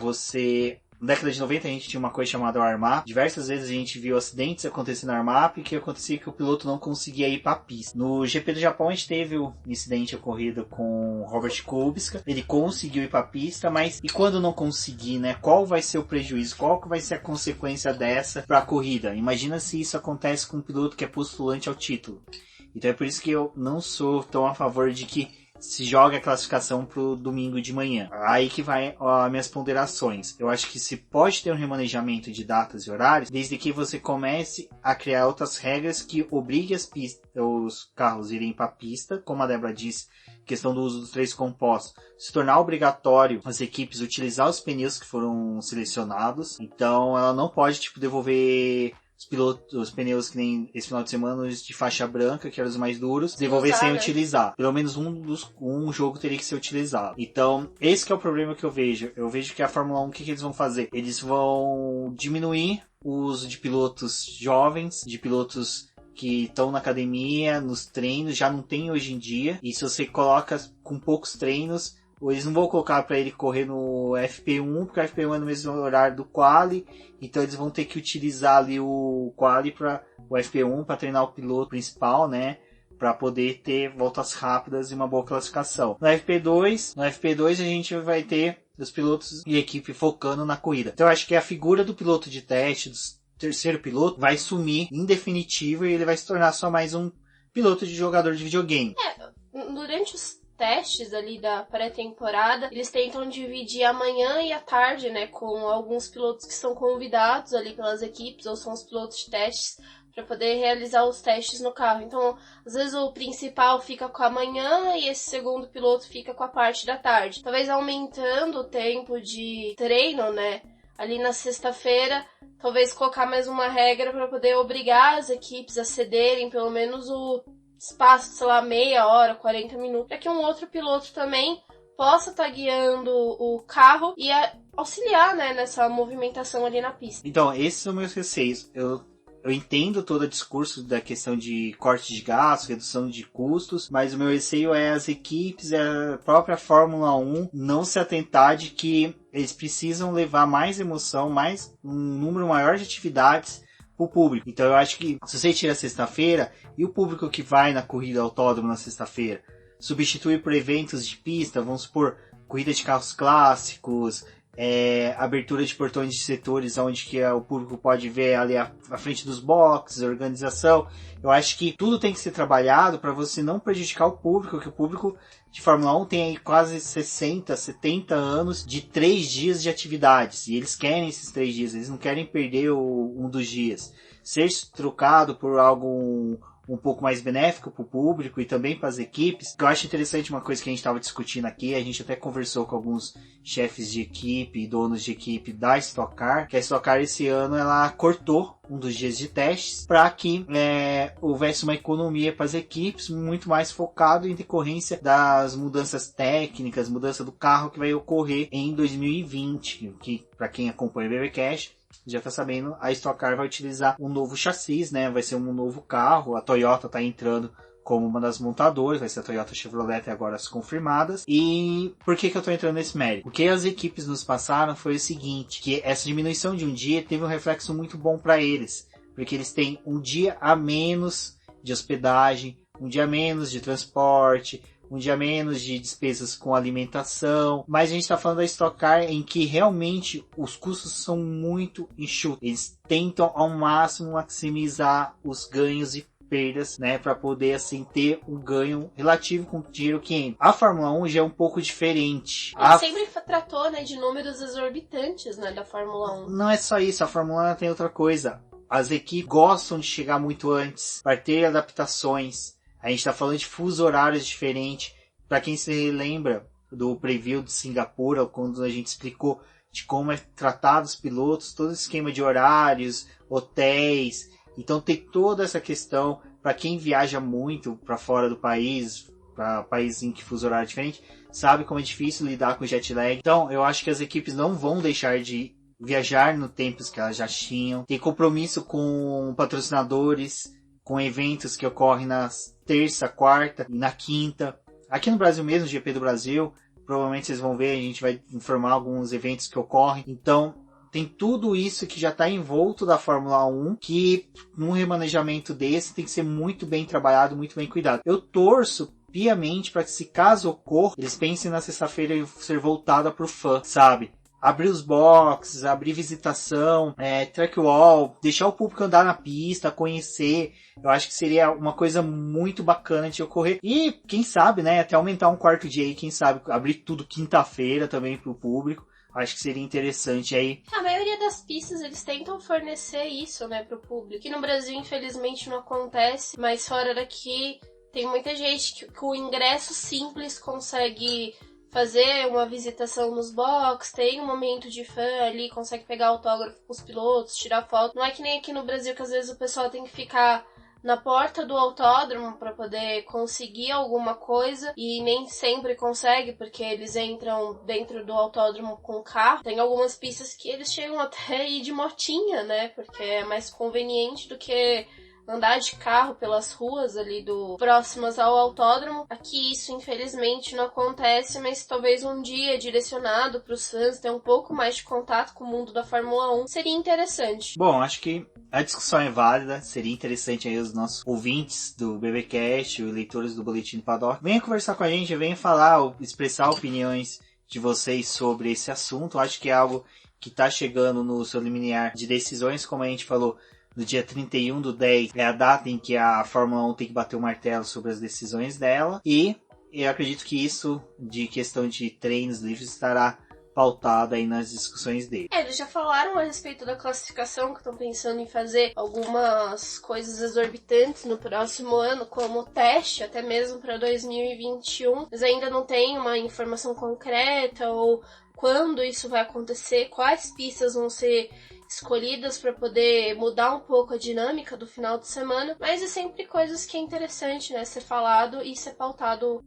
na década de 90 a gente tinha uma coisa chamada warm-up. Diversas vezes a gente viu acidentes acontecendo no warm-up, que acontecia que o piloto não conseguia ir para a pista. No GP do Japão a gente teve um incidente ocorrido com Robert Kubica. Ele conseguiu ir para a pista, mas e quando não conseguir, né? Qual vai ser o prejuízo? Qual que vai ser a consequência dessa para a corrida? Imagina se isso acontece com um piloto que é postulante ao título. Então é por isso que eu não sou tão a favor de que se joga a classificação pro domingo de manhã. Aí que vai as minhas ponderações. Eu acho que se pode ter um remanejamento de datas e horários, desde que você comece a criar outras regras que obriguem os carros a irem para a pista, como a Débora disse, questão do uso dos 3 compostos, se tornar obrigatório as equipes utilizar os pneus que foram selecionados. Então ela não pode devolver os pneus que nem esse final de semana, os de faixa branca, que eram os mais duros, devolver sem utilizar. Pelo menos um jogo teria que ser utilizado. Então, esse que é o problema que eu vejo. Eu vejo que a Fórmula 1, o que eles vão fazer? Eles vão diminuir o uso de pilotos jovens, de pilotos que estão na academia, nos treinos, já não tem hoje em dia. E se você coloca com poucos treinos, eles não vão colocar para ele correr no FP1, porque o FP1 é no mesmo horário do quali, então eles vão ter que utilizar ali o quali para o FP1 para treinar o piloto principal, né, para poder ter voltas rápidas e uma boa classificação. No FP2 a gente vai ter os pilotos e equipe focando na corrida. Então eu acho que a figura do piloto de teste, do terceiro piloto, vai sumir em definitivo e ele vai se tornar só mais um piloto de jogador de videogame. Durante os testes ali da pré-temporada, eles tentam dividir a manhã e a tarde, né, com alguns pilotos que são convidados ali pelas equipes, ou são os pilotos de testes, para poder realizar os testes no carro. Então, às vezes o principal fica com a manhã e esse segundo piloto fica com a parte da tarde. Talvez aumentando o tempo de treino, né, ali na sexta-feira, talvez colocar mais uma regra para poder obrigar as equipes a cederem pelo menos o espaço, sei lá, meia hora, 40 minutos, para que um outro piloto também possa estar guiando o carro e auxiliar, né, nessa movimentação ali na pista. Então, esses são meus receios. Eu entendo todo o discurso da questão de corte de gastos, redução de custos, mas o meu receio é as equipes, a própria Fórmula 1 não se atentar de que eles precisam levar mais emoção, mais um número maior de atividades o público. Então eu acho que se você tira sexta-feira e o público que vai na corrida autódromo na sexta-feira substitui por eventos de pista, vamos supor, corrida de carros clássicos, abertura de portões de setores onde que o público pode ver ali a frente dos boxes, a organização. Eu acho que tudo tem que ser trabalhado para você não prejudicar o público, que o público de Fórmula 1 tem aí quase 60, 70 anos de 3 dias de atividades. E eles querem esses 3 dias, eles não querem perder um dos dias. Ser trocado por um pouco mais benéfico para o público e também para as equipes. Eu acho interessante uma coisa que a gente estava discutindo aqui, a gente até conversou com alguns chefes de equipe e donos de equipe da Stock Car, que a Stock Car esse ano ela cortou um dos dias de testes para que houvesse uma economia para as equipes, muito mais focado em decorrência das mudanças técnicas, mudança do carro que vai ocorrer em 2020, que para quem acompanha o BBcast já está sabendo, a Stock Car vai utilizar um novo chassi, né? Vai ser um novo carro, a Toyota está entrando como uma das montadoras, vai ser a Toyota Chevrolet agora as confirmadas. E por que eu estou entrando nesse mérito? O que as equipes nos passaram foi o seguinte, que essa diminuição de um dia teve um reflexo muito bom para eles, porque eles têm um dia a menos de hospedagem, um dia a menos de transporte, um dia a menos de despesas com alimentação, mas a gente está falando da Stock Car em que realmente os custos são muito enxutos. Eles tentam ao máximo maximizar os ganhos e perdas, né, para poder assim ter um ganho relativo com o dinheiro que entra. A Fórmula 1 já é um pouco diferente. Ele sempre tratou, né, de números exorbitantes, né, da Fórmula 1. Não é só isso, a Fórmula 1 tem outra coisa. As equipes gostam de chegar muito antes para ter adaptações. A gente está falando de fuso horários diferentes. Para quem se lembra do preview de Singapura, quando a gente explicou de como é tratado os pilotos, todo o esquema de horários, hotéis. Então tem toda essa questão, para quem viaja muito para fora do país, para países em que fuso horário é diferente, sabe como é difícil lidar com jet lag. Então eu acho que as equipes não vão deixar de viajar no tempos que elas já tinham. Tem compromisso com patrocinadores, com eventos que ocorrem na terça, quarta e na quinta. Aqui no Brasil mesmo, GP do Brasil, provavelmente vocês vão ver, a gente vai informar alguns eventos que ocorrem. Então tem tudo isso que já está envolto da Fórmula 1, que num remanejamento desse tem que ser muito bem trabalhado, muito bem cuidado. Eu torço piamente para que, se caso ocorra, eles pensem na sexta-feira ser voltada para o fã, sabe? Abrir os boxes, abrir visitação, track wall, deixar o público andar na pista, conhecer. Eu acho que seria uma coisa muito bacana de ocorrer. E quem sabe, né, até aumentar um quarto dia aí, quem sabe abrir tudo quinta-feira também para o público. Acho que seria interessante aí. A maioria das pistas eles tentam fornecer isso, né, pro público. Aqui no Brasil, infelizmente, não acontece, mas fora daqui tem muita gente que com o ingresso simples consegue fazer uma visitação nos box, tem um momento de fã ali, consegue pegar autógrafo com os pilotos, tirar foto. Não é que nem aqui no Brasil que às vezes o pessoal tem que ficar na porta do autódromo para poder conseguir alguma coisa e nem sempre consegue porque eles entram dentro do autódromo com carro. Tem algumas pistas que eles chegam até a ir de motinha, né? Porque é mais conveniente do que andar de carro pelas ruas ali próximas ao autódromo. Aqui isso infelizmente não acontece, mas talvez um dia direcionado para os fãs ter um pouco mais de contato com o mundo da Fórmula 1 seria interessante. Bom, acho que a discussão é válida, seria interessante aí os nossos ouvintes do BBcast, os leitores do Boletim do Paddock, venham conversar com a gente, venham falar, expressar opiniões de vocês sobre esse assunto. Acho que é algo que está chegando no seu limiar de decisões, como a gente falou, no dia 31/10 é a data em que a Fórmula 1 tem que bater o martelo sobre as decisões dela, e eu acredito que isso, de questão de treinos livres, estará pautado aí nas discussões dele. Eles já falaram a respeito da classificação, que estão pensando em fazer algumas coisas exorbitantes no próximo ano, como teste, até mesmo para 2021, mas ainda não tem uma informação concreta ou quando isso vai acontecer, quais pistas vão ser escolhidas para poder mudar um pouco a dinâmica do final de semana, mas é sempre coisas que é interessante, né, ser falado e ser pautado.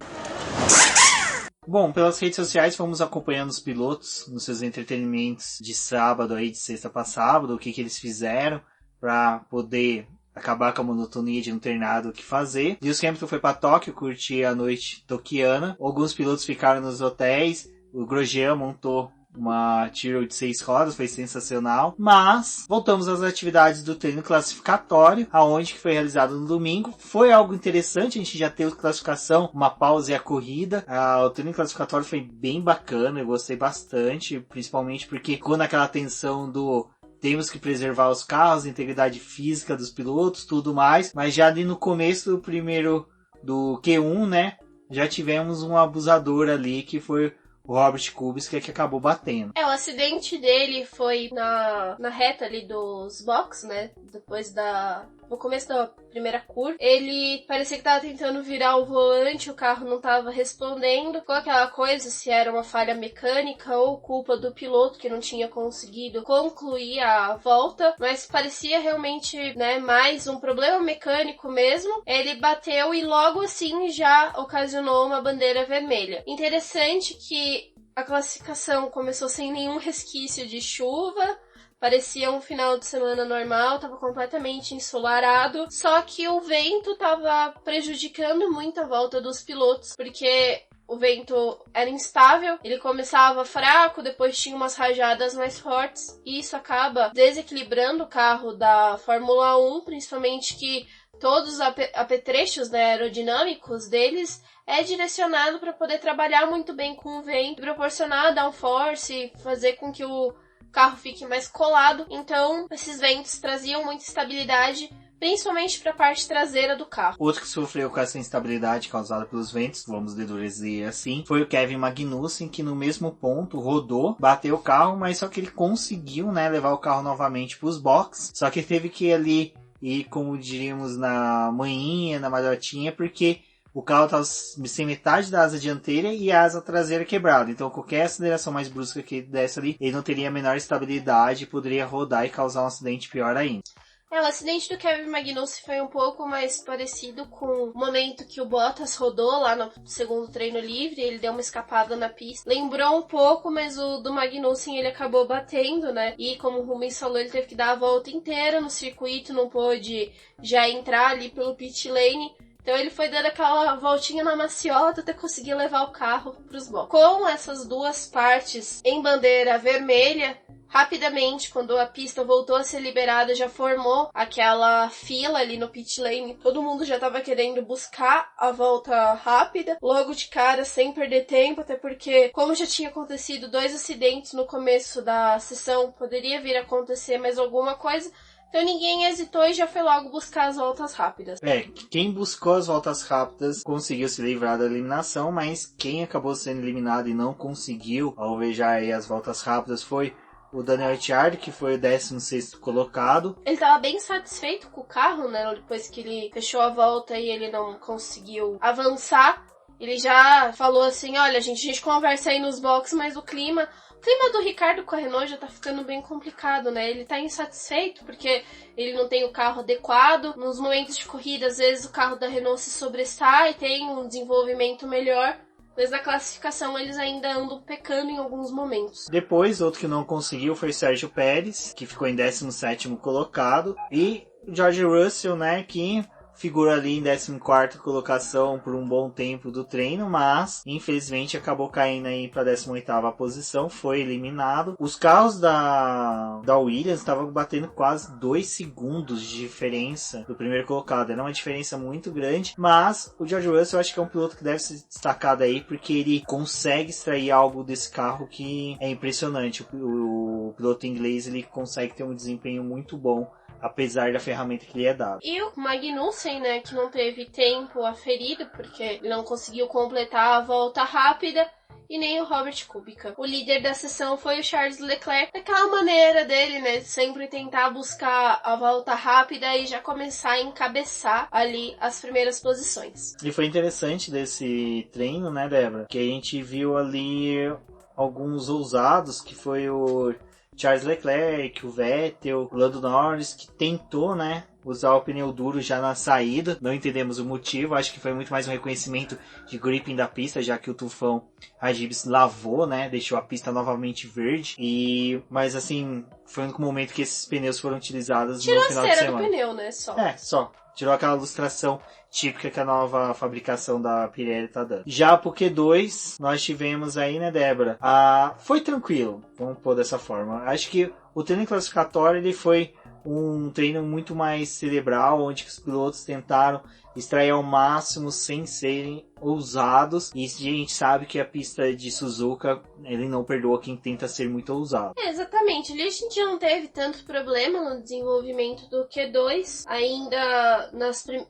Bom, pelas redes sociais fomos acompanhando os pilotos nos seus entretenimentos de sábado aí, de sexta para sábado, o que eles fizeram para poder acabar com a monotonia de não ter nada o que fazer. Lewis Hamilton foi para Tóquio curtir a noite toquiana. Alguns pilotos ficaram nos hotéis. O Grosjean montou uma Tyrrell de 6 rodas, foi sensacional. Mas voltamos às atividades do treino classificatório, aonde que foi realizado no domingo. Foi algo interessante, a gente já teve classificação, uma pausa e a corrida. O treino classificatório foi bem bacana, eu gostei bastante, principalmente porque ficou naquela tensão do temos que preservar os carros, a integridade física dos pilotos, tudo mais. Mas já ali no começo do primeiro, do Q1, né, já tivemos um abusador ali que foi o Robert Kubica, que acabou batendo. O acidente dele foi na reta ali dos box, né? Depois da no começo da primeira curva, ele parecia que tava tentando virar o volante, o carro não tava respondendo. Ficou aquela coisa, se era uma falha mecânica ou culpa do piloto que não tinha conseguido concluir a volta, mas parecia realmente, né, mais um problema mecânico mesmo. Ele bateu e logo assim já ocasionou uma bandeira vermelha. Interessante que a classificação começou sem nenhum resquício de chuva, parecia um final de semana normal, estava completamente ensolarado, só que o vento estava prejudicando muito a volta dos pilotos, porque o vento era instável, ele começava fraco, depois tinha umas rajadas mais fortes, e isso acaba desequilibrando o carro da Fórmula 1, principalmente que todos os apetrechos, né, aerodinâmicos deles é direcionado para poder trabalhar muito bem com o vento, proporcionar downforce, fazer com que o carro fique mais colado. Então, esses ventos traziam muita estabilidade, principalmente para a parte traseira do carro. Outro que sofreu com essa instabilidade causada pelos ventos, vamos deduzir assim, foi o Kevin Magnussen, que no mesmo ponto rodou, bateu o carro, mas só que ele conseguiu, né, levar o carro novamente para os boxes, só que teve que ir ali, e como diríamos na manhinha, na malhotinha, porque o carro estava sem metade da asa dianteira e a asa traseira quebrada. Então qualquer aceleração mais brusca que ele desse ali, ele não teria a menor estabilidade e poderia rodar e causar um acidente pior ainda. O acidente do Kevin Magnussen foi um pouco mais parecido com o momento que o Bottas rodou lá no segundo treino livre, ele deu uma escapada na pista. Lembrou um pouco, mas o do Magnussen ele acabou batendo, né? E como o Rubens falou, ele teve que dar a volta inteira no circuito, não pôde já entrar ali pelo pit lane. Então ele foi dando aquela voltinha na maciota até conseguir levar o carro para os boxes. Com essas duas partes em bandeira vermelha, rapidamente, quando a pista voltou a ser liberada, já formou aquela fila ali no pit lane. Todo mundo já estava querendo buscar a volta rápida, logo de cara, sem perder tempo, até porque, como já tinha acontecido 2 acidentes no começo da sessão, poderia vir a acontecer mais alguma coisa. Então ninguém hesitou e já foi logo buscar as voltas rápidas. Quem buscou as voltas rápidas conseguiu se livrar da eliminação, mas quem acabou sendo eliminado e não conseguiu alvejar aí as voltas rápidas foi o Daniel Ricciardo, que foi o 16º colocado. Ele estava bem satisfeito com o carro, né? Depois que ele fechou a volta e ele não conseguiu avançar. Ele já falou assim, olha, a gente conversa aí nos boxes, mas o clima do Ricardo com a Renault já tá ficando bem complicado, né? Ele tá insatisfeito porque ele não tem o carro adequado. Nos momentos de corrida, às vezes o carro da Renault se sobressai, tem um desenvolvimento melhor, mas na classificação eles ainda andam pecando em alguns momentos. Depois, outro que não conseguiu foi Sérgio Pérez, que ficou em 17º colocado, e George Russell, né, que figura ali em 14ª colocação por um bom tempo do treino, mas infelizmente acabou caindo aí para 18ª posição, foi eliminado. Os carros da Williams estavam batendo quase 2 segundos de diferença do primeiro colocado, era uma diferença muito grande, mas o George Russell eu acho que é um piloto que deve ser destacado aí, porque ele consegue extrair algo desse carro que é impressionante. O piloto inglês ele consegue ter um desempenho muito bom, apesar da ferramenta que lhe é dada. E o Magnussen, né, que não teve tempo aferido, porque ele não conseguiu completar a volta rápida, e nem o Robert Kubica. O líder da sessão foi o Charles Leclerc, daquela maneira dele, né, sempre tentar buscar a volta rápida e já começar a encabeçar ali as primeiras posições. E foi interessante desse treino, né, Débora, que a gente viu ali alguns ousados, que foi o Charles Leclerc, o Vettel, o Lando Norris, que tentou, né, usar o pneu duro já na saída. Não entendemos o motivo, acho que foi muito mais um reconhecimento de gripping da pista, já que o tufão Hagibis lavou, né, deixou a pista novamente verde. Mas assim, foi o único momento que esses pneus foram utilizados no final de semana. Tirou a cera do pneu, né, só. Só. Tirou aquela ilustração típica que a nova fabricação da Pirelli tá dando. Já pro Q2, nós tivemos aí, né, Débora? Foi tranquilo, vamos pôr dessa forma. Acho que o treino classificatório ele foi um treino muito mais cerebral, onde os pilotos tentaram extrair ao máximo sem serem ousados. E a gente sabe que a pista de Suzuka, ele não perdoa quem tenta ser muito ousado. Exatamente. Ali a gente não teve tanto problema no desenvolvimento do Q2. Ainda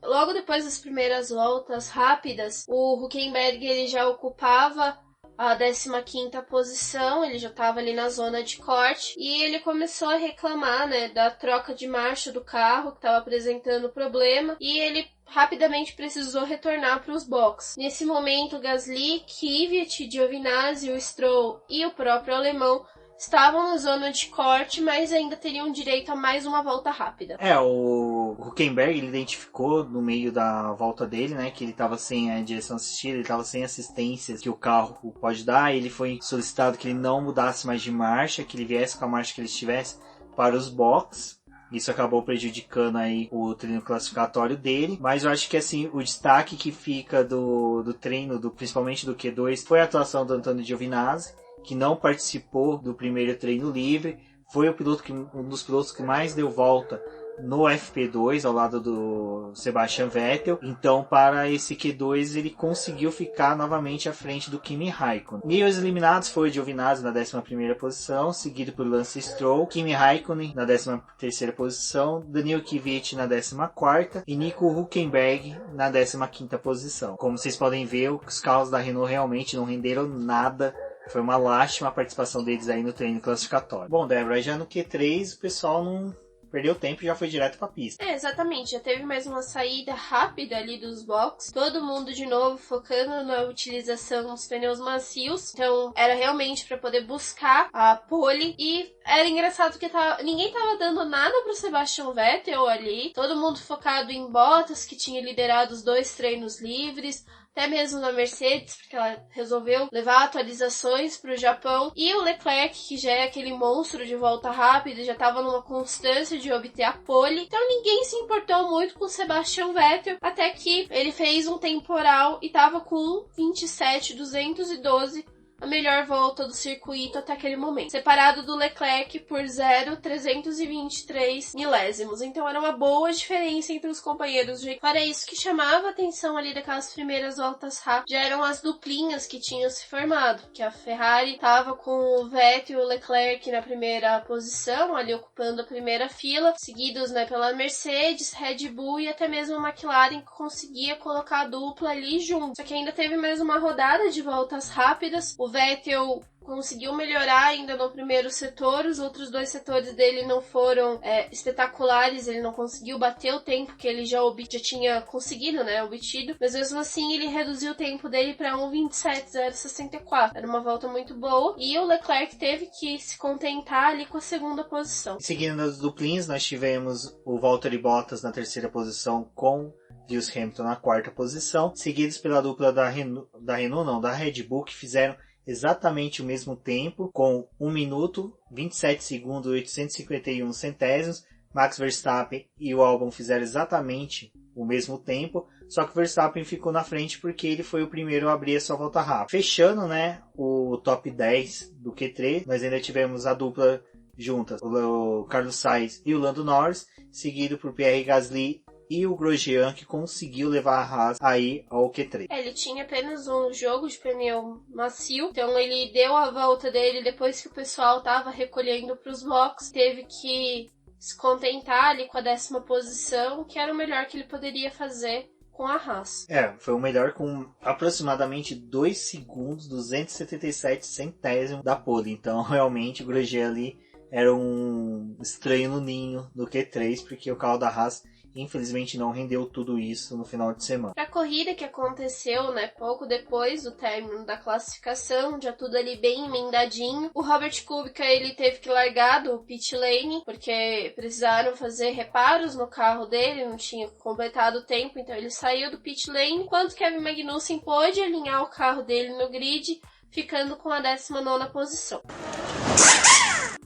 logo depois das primeiras voltas rápidas, o Hülkenberg ele já ocupava a 15ª posição, ele já estava ali na zona de corte, e ele começou a reclamar, né, da troca de marcha do carro, que estava apresentando problema, e ele rapidamente precisou retornar para os boxes. Nesse momento, Gasly, Kvyat, Giovinazzi, o Stroll e o próprio alemão estavam na zona de corte, mas ainda teriam direito a mais uma volta rápida. O Hülkenberg, ele identificou no meio da volta dele, né, que ele estava sem a direção assistida, ele estava sem assistências que o carro pode dar, ele foi solicitado que ele não mudasse mais de marcha, que ele viesse com a marcha que ele estivesse para os boxes. Isso acabou prejudicando aí o treino classificatório dele, mas eu acho que assim, o destaque que fica do treino, principalmente do Q2, foi a atuação do Antonio Giovinazzi, que não participou do primeiro treino livre, foi um dos pilotos que mais deu volta no FP2 ao lado do Sebastian Vettel. Então, para esse Q2 ele conseguiu ficar novamente à frente do Kimi Raikkonen. E os eliminados foi o Giovinazzi na 11ª posição, seguido por Lance Stroll, Kimi Raikkonen na 13ª posição, Daniil Kvyat na 14ª e Nico Hülkenberg na 15ª posição. Como vocês podem ver, os carros da Renault realmente não renderam nada. Foi uma lástima a participação deles aí no treino classificatório. Bom, Débora, já no Q3 o pessoal não perdeu tempo e já foi direto pra pista. Exatamente. Já teve mais uma saída rápida ali dos boxes. Todo mundo de novo focando na utilização dos pneus macios. Então, era realmente para poder buscar a pole. E era engraçado que ninguém tava dando nada pro Sebastian Vettel ali. Todo mundo focado em Bottas, que tinha liderado os 2 treinos livres. Até mesmo na Mercedes, porque ela resolveu levar atualizações para o Japão. E o Leclerc, que já é aquele monstro de volta rápida, já estava numa constância de obter a pole. Então ninguém se importou muito com o Sebastian Vettel, até que ele fez um temporal e estava com 27.212, a melhor volta do circuito até aquele momento, separado do Leclerc por 0,323 milésimos. Então era uma boa diferença entre os companheiros. Para isso, que chamava a atenção ali daquelas primeiras voltas rápidas já eram as duplinhas que tinham se formado, que a Ferrari estava com o Vettel e o Leclerc na primeira posição, ali ocupando a primeira fila, seguidos, né, pela Mercedes, Red Bull e até mesmo a McLaren, que conseguia colocar a dupla ali junto. Só que ainda teve mais uma rodada de voltas rápidas. O Vettel conseguiu melhorar ainda no primeiro setor, os outros 2 setores dele não foram espetaculares, ele não conseguiu bater o tempo que ele já tinha conseguido, né, obtido, mas mesmo assim ele reduziu o tempo dele para 1:27.064. Era uma volta muito boa e o Leclerc teve que se contentar ali com a segunda posição. Seguindo as duplinhas, nós tivemos o Valtteri Bottas na 3ª posição com Lewis Hamilton na 4ª posição, seguidos pela dupla da Red Bull, que fizeram exatamente o mesmo tempo, com 1 minuto, 27 segundos e 851 centésimos. Max Verstappen e o Albon fizeram exatamente o mesmo tempo, só que o Verstappen ficou na frente porque ele foi o primeiro a abrir a sua volta rápida. Fechando, né, o top 10 do Q3, nós ainda tivemos a dupla juntas, o Carlos Sainz e o Lando Norris, seguido por Pierre Gasly e o Grosjean, que conseguiu levar a Haas aí ao Q3. Ele tinha apenas um jogo de pneu macio, então ele deu a volta dele depois que o pessoal estava recolhendo para os boxes, teve que se contentar ali com a 10ª posição, que era o melhor que ele poderia fazer com a Haas. Foi o melhor com aproximadamente 2 segundos, 277 centésimos da pole. Então, realmente, o Grosjean ali era um estranho no ninho do Q3, porque o carro da Haas infelizmente não rendeu tudo isso no final de semana. A corrida que aconteceu, né, pouco depois do término da classificação, já tudo ali bem emendadinho, o Robert Kubica, ele teve que largar do pit lane, porque precisaram fazer reparos no carro dele, não tinha completado o tempo, então ele saiu do pit lane, enquanto Kevin Magnussen pôde alinhar o carro dele no grid, ficando com a 19ª posição.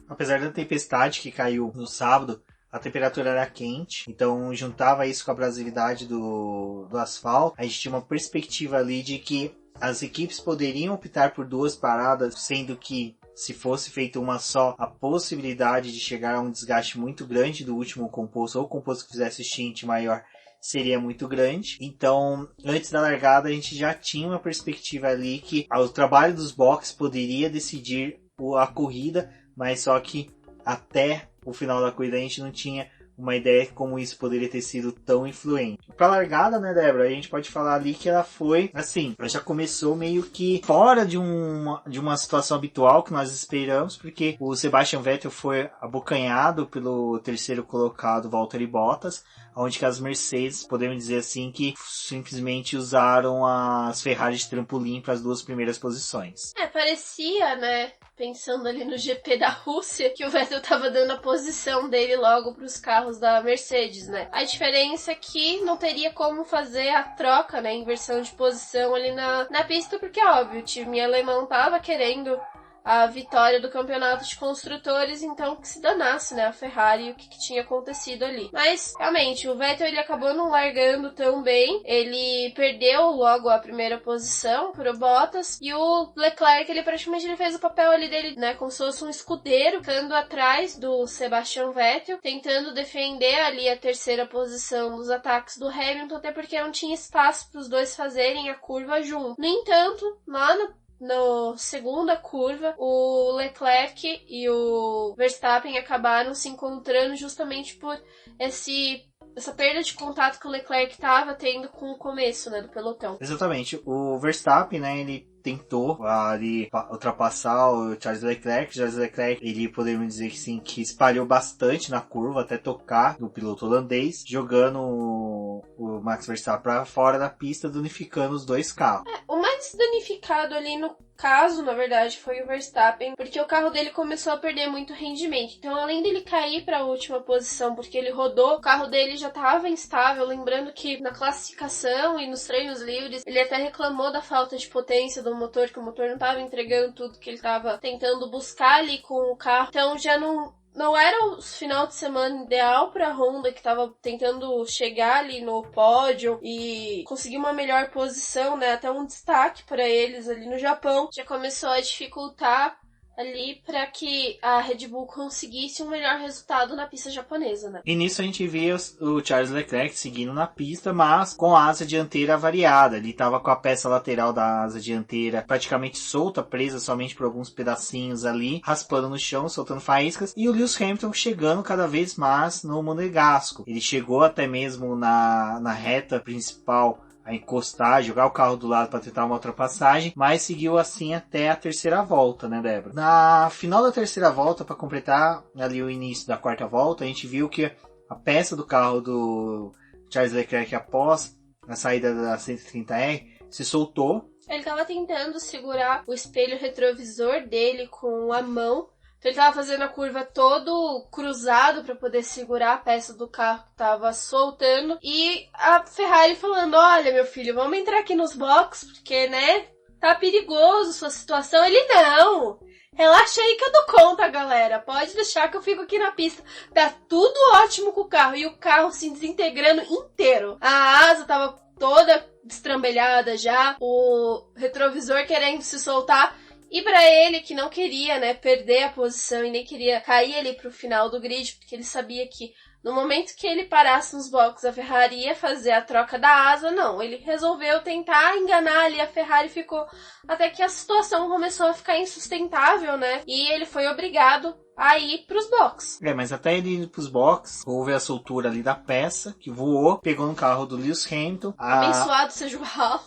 Apesar da tempestade que caiu no sábado, a temperatura era quente, então juntava isso com a abrasividade do asfalto. A gente tinha uma perspectiva ali de que as equipes poderiam optar por 2 paradas, sendo que se fosse feita uma só, a possibilidade de chegar a um desgaste muito grande do último composto, ou o composto que fizesse stint maior, seria muito grande. Então, antes da largada, a gente já tinha uma perspectiva ali que o trabalho dos boxes poderia decidir a corrida, mas só que até o final da corrida a gente não tinha uma ideia de como isso poderia ter sido tão influente. Pra largada, né, Débora, a gente pode falar ali que ela foi, assim, ela já começou meio que fora de uma situação habitual que nós esperamos, porque o Sebastian Vettel foi abocanhado pelo terceiro colocado Valtteri Bottas, onde que as Mercedes, podemos dizer assim, que simplesmente usaram as Ferrari de trampolim para as duas primeiras posições. Parecia, né, pensando ali no GP da Rússia, que o Vettel tava dando a posição dele logo pros carros da Mercedes, né. A diferença é que não teria como fazer a troca, né, inversão de posição ali na pista, porque, óbvio, o time alemão tava querendo a vitória do campeonato de construtores, então que se danasse, né, a Ferrari e o que tinha acontecido ali. Mas, realmente, o Vettel ele acabou não largando tão bem, ele perdeu logo a primeira posição pro Bottas, e o Leclerc, ele praticamente fez o papel ali dele, né, como se fosse um escudeiro, ficando atrás do Sebastian Vettel, tentando defender ali a terceira posição dos ataques do Hamilton, até porque não tinha espaço para os dois fazerem a curva junto. No entanto, lá na segunda curva, o Leclerc e o Verstappen acabaram se encontrando justamente por essa perda de contato que o Leclerc estava tendo com o começo, né, do pelotão. Exatamente. O Verstappen, né, ele tentou ali ultrapassar o Charles Leclerc. Charles Leclerc, ele podemos dizer que sim, que espalhou bastante na curva até tocar no piloto holandês, jogando o Max Verstappen para fora da pista, danificando os dois carros. O mais danificado ali no caso, na verdade, foi o Verstappen, porque o carro dele começou a perder muito rendimento. Então, além dele cair para a última posição, porque ele rodou, o carro dele já estava instável. Lembrando que na classificação e nos treinos livres, ele até reclamou da falta de potência do motor, que o motor não estava entregando tudo que ele estava tentando buscar ali com o carro. Então, já não era o final de semana ideal para a Honda, que estava tentando chegar ali no pódio e conseguir uma melhor posição, né? Até um destaque para eles ali no Japão. Já começou a dificultar ali para que a Red Bull conseguisse um melhor resultado na pista japonesa, né? E nisso a gente via o Charles Leclerc seguindo na pista, mas com a asa dianteira variada. Ele estava com a peça lateral da asa dianteira praticamente solta, presa somente por alguns pedacinhos ali, raspando no chão, soltando faíscas. E o Lewis Hamilton chegando cada vez mais no monegasco. Ele chegou até mesmo na reta principal a encostar, jogar o carro do lado para tentar uma ultrapassagem, mas seguiu assim até a terceira volta, né, Débora? Na final da terceira volta, para completar ali o início da quarta volta, a gente viu que a peça do carro do Charles Leclerc após a saída da 130R se soltou. Ele estava tentando segurar o espelho retrovisor dele com a mão. Então ele tava fazendo a curva todo cruzado para poder segurar a peça do carro que tava soltando. E a Ferrari falando, olha meu filho, vamos entrar aqui nos boxes, porque, né, tá perigoso sua situação. Ele, não, relaxa aí que eu dou conta, galera. Pode deixar que eu fico aqui na pista. Tá tudo ótimo com o carro. E o carro se desintegrando inteiro. A asa tava toda destrambelhada já. O retrovisor querendo se soltar. E pra ele, que não queria, né, perder a posição e nem queria cair ali pro final do grid, porque ele sabia que no momento que ele parasse nos boxes, a Ferrari ia fazer a troca da asa, não. Ele resolveu tentar enganar ali a Ferrari, ficou até que a situação começou a ficar insustentável, né? E ele foi obrigado a ir pros boxes. Mas até ele ir pros boxes, houve a soltura ali da peça, que voou, pegou no carro do Lewis Hamilton. Abençoado seja o ralo.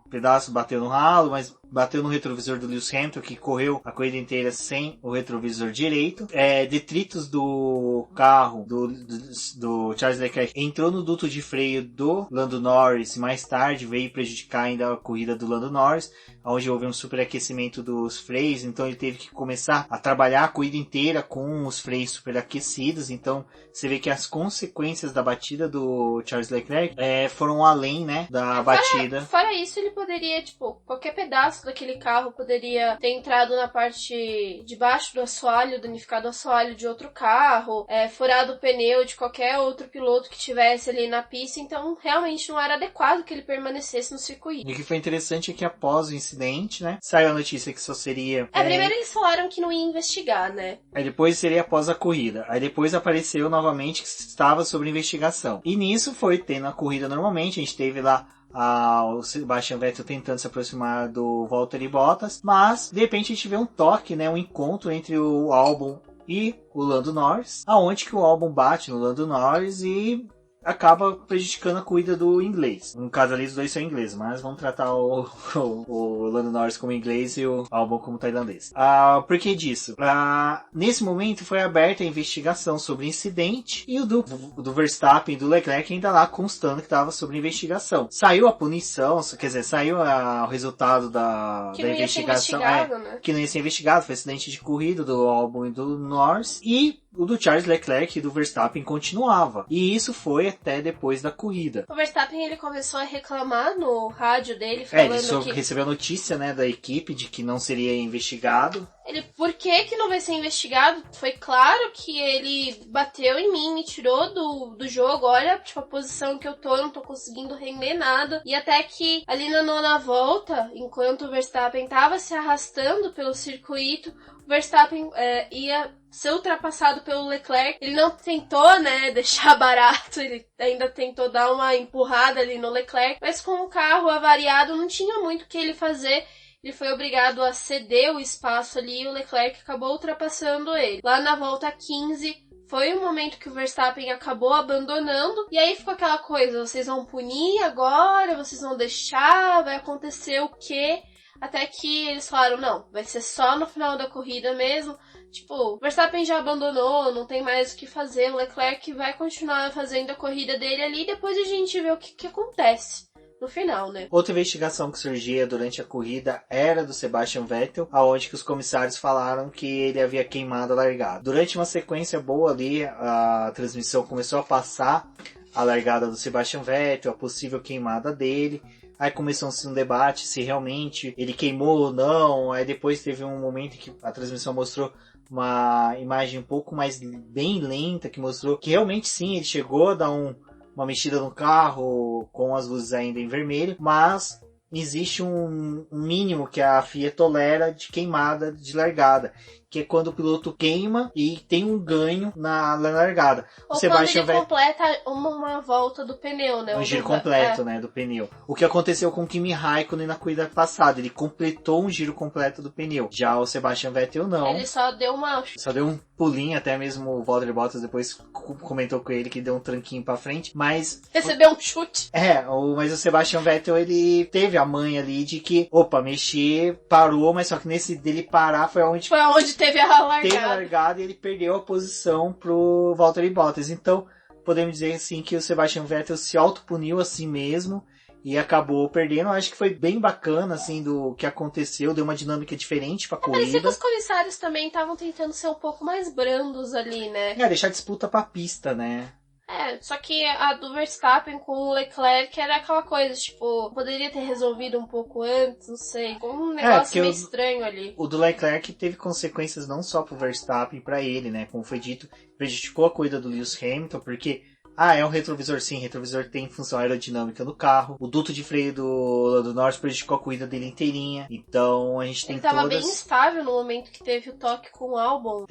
O pedaço bateu no ralo, mas bateu no retrovisor do Lewis Hamilton, que correu a corrida inteira sem o retrovisor direito. Detritos do carro do Charles Leclerc entrou no duto de freio do Lando Norris, e mais tarde veio prejudicar ainda a corrida do Lando Norris, onde houve um superaquecimento dos freios, então ele teve que começar a trabalhar a corrida inteira com os freios superaquecidos. Então você vê que as consequências da batida do Charles Leclerc foram além, né, da batida. Fora isso, ele poderia, qualquer pedaço daquele carro poderia ter entrado na parte de baixo do assoalho, danificado o assoalho de outro carro, furado o pneu de qualquer outro piloto que tivesse ali na pista. Então realmente não era adequado que ele permanecesse no circuito. E o que foi interessante é que após o incidente, né, saiu a notícia que só seria... Primeiro eles falaram que não ia investigar, né? Aí depois seria após a corrida. Aí depois apareceu novamente que estava sobre investigação. E nisso foi tendo a corrida normalmente. A gente teve lá o Sebastian Vettel tentando se aproximar do Valtteri Bottas, mas de repente a gente vê um toque, né, um encontro entre o Albon e o Lando Norris, aonde que o Albon bate no Lando Norris e acaba prejudicando a corrida do inglês. No caso ali, os dois são ingleses, mas vamos tratar o Lando Norris como inglês e o Albon como tailandês. Por que disso? Nesse momento foi aberta a investigação sobre o incidente e o do Verstappen e do Leclerc ainda lá constando que estava sobre investigação. Saiu a punição, quer dizer, saiu o resultado da investigação. Né? Que não ia ser investigado, foi acidente de corrida do Albon e do Norris. E o do Charles Leclerc e do Verstappen continuava. E isso foi até depois da corrida. O Verstappen ele começou a reclamar no rádio dele, falando ele recebeu a notícia, né, da equipe de que não seria investigado. Por que não vai ser investigado? Foi claro que ele bateu em mim, me tirou do jogo. Olha, tipo, a posição que eu não tô conseguindo render nada. E até que ali na 9ª volta, enquanto o Verstappen tava se arrastando pelo circuito, o Verstappen ia ser ultrapassado pelo Leclerc. Ele não tentou, né, deixar barato, ele ainda tentou dar uma empurrada ali no Leclerc, mas com o carro avariado não tinha muito o que ele fazer. Ele foi obrigado a ceder o espaço ali e o Leclerc acabou ultrapassando ele. Lá na volta 15, foi o momento que o Verstappen acabou abandonando. E aí ficou aquela coisa, vocês vão punir agora? Vocês vão deixar? Vai acontecer o quê? Até que eles falaram, não, vai ser só no final da corrida mesmo. Tipo, o Verstappen já abandonou, não tem mais o que fazer. O Leclerc vai continuar fazendo a corrida dele ali e depois a gente vê o que acontece no final, né? Outra investigação que surgia durante a corrida era do Sebastian Vettel, aonde que os comissários falaram que ele havia queimado a largada. Durante uma sequência boa ali, a transmissão começou a passar a largada do Sebastian Vettel, a possível queimada dele. Aí começou-se um debate se realmente ele queimou ou não. Aí depois teve um momento que a transmissão mostrou uma imagem um pouco mais bem lenta, que mostrou que realmente sim, ele chegou a dar uma mexida no carro com as luzes ainda em vermelho, mas existe um mínimo que a FIA tolera de queimada de largada, que é quando o piloto queima e tem um ganho na largada. Ou quando ele completa uma volta do pneu, né? Um giro completo, né, do pneu. O que aconteceu com o Kimi Raikkonen na corrida passada, ele completou um giro completo do pneu. Já o Sebastian Vettel não. Ele só deu um pulinho, até mesmo o Valtteri Bottas depois comentou com ele que deu um tranquinho pra frente, mas... Recebeu um chute. Mas o Sebastian Vettel, ele teve a manha ali de que, mexer, parou, mas só que nesse dele parar foi onde teve a largada. Teve a largada e ele perdeu a posição pro Valtteri Bottas. Então, podemos dizer assim que o Sebastian Vettel se autopuniu a si mesmo e acabou perdendo. Eu acho que foi bem bacana, assim, do que aconteceu. Deu uma dinâmica diferente pra corrida. Parecia que os comissários também estavam tentando ser um pouco mais brandos ali, né? Deixar a disputa pra pista, né? Só que a do Verstappen com o Leclerc era aquela coisa, tipo, poderia ter resolvido um pouco antes, não sei. Um negócio meio estranho ali. O do Leclerc teve consequências não só pro Verstappen, pra ele, né? Como foi dito, prejudicou a corrida do Lewis Hamilton, porque... é um retrovisor sim, retrovisor tem função aerodinâmica no carro. O duto de freio do Norris prejudicou a corrida dele inteirinha. Então a gente tem ele tava bem instável no momento que teve o toque com o Albon.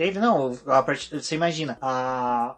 Você imagina,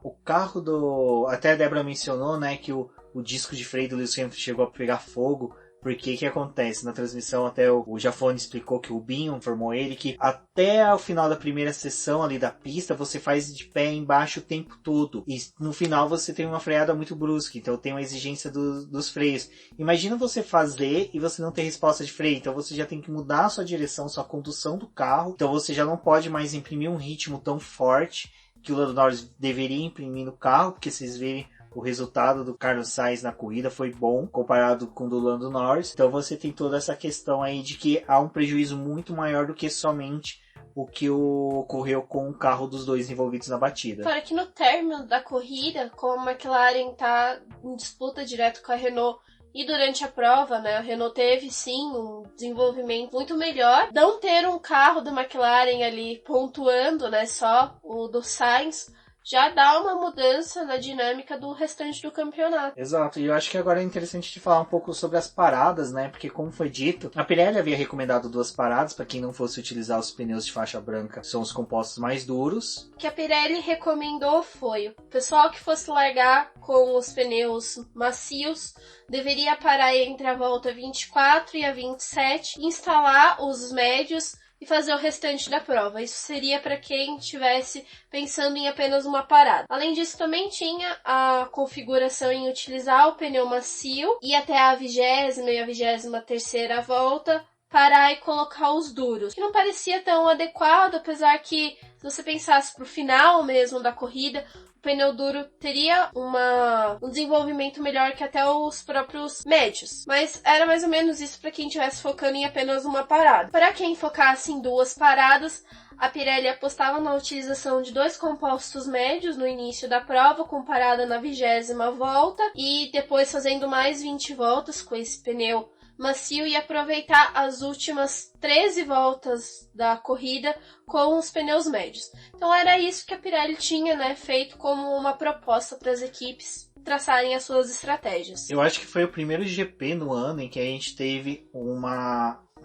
o carro do... Até a Débora mencionou, né, que o disco de freio do Lewis Hamilton chegou a pegar fogo. Porque que acontece? Na transmissão até o Jafone explicou que o Binho informou ele que até o final da primeira sessão ali da pista você faz de pé embaixo o tempo todo. E no final você tem uma freada muito brusca, então tem uma exigência dos freios. Imagina você fazer e você não ter resposta de freio, então você já tem que mudar a sua direção, sua condução do carro. Então você já não pode mais imprimir um ritmo tão forte que o Lando Norris deveria imprimir no carro, porque vocês verem o resultado do Carlos Sainz na corrida foi bom, comparado com o do Lando Norris. Então você tem toda essa questão aí de que há um prejuízo muito maior do que somente o que ocorreu com o carro dos dois envolvidos na batida. Fora que no término da corrida, como a McLaren está em disputa direto com a Renault, e durante a prova, né, a Renault teve sim um desenvolvimento muito melhor. Não ter um carro da McLaren ali pontuando, né, só o do Sainz, já dá uma mudança na dinâmica do restante do campeonato. Exato, e eu acho que agora é interessante de falar um pouco sobre as paradas, né? Porque como foi dito, a Pirelli havia recomendado 2 paradas para quem não fosse utilizar os pneus de faixa branca, são os compostos mais duros. O que a Pirelli recomendou foi o pessoal que fosse largar com os pneus macios deveria parar entre a volta 24 e a 27, instalar os médios e fazer o restante da prova. Isso seria para quem estivesse pensando em apenas uma parada. Além disso, também tinha a configuração em utilizar o pneu macio e até a 20ª e a 23ª volta parar e colocar os duros, que não parecia tão adequado, apesar que, se você pensasse pro final mesmo da corrida, o pneu duro teria um desenvolvimento melhor que até os próprios médios. Mas era mais ou menos isso para quem estivesse focando em apenas uma parada. Para quem focasse em 2 paradas, a Pirelli apostava na utilização de 2 compostos médios no início da prova, com parada na 20ª volta, e depois fazendo mais 20 voltas com esse pneu macio e aproveitar as últimas 13 voltas da corrida com os pneus médios. Então era isso que a Pirelli tinha, né, feito como uma proposta para as equipes traçarem as suas estratégias. Eu acho que foi o primeiro GP no ano em que a gente teve um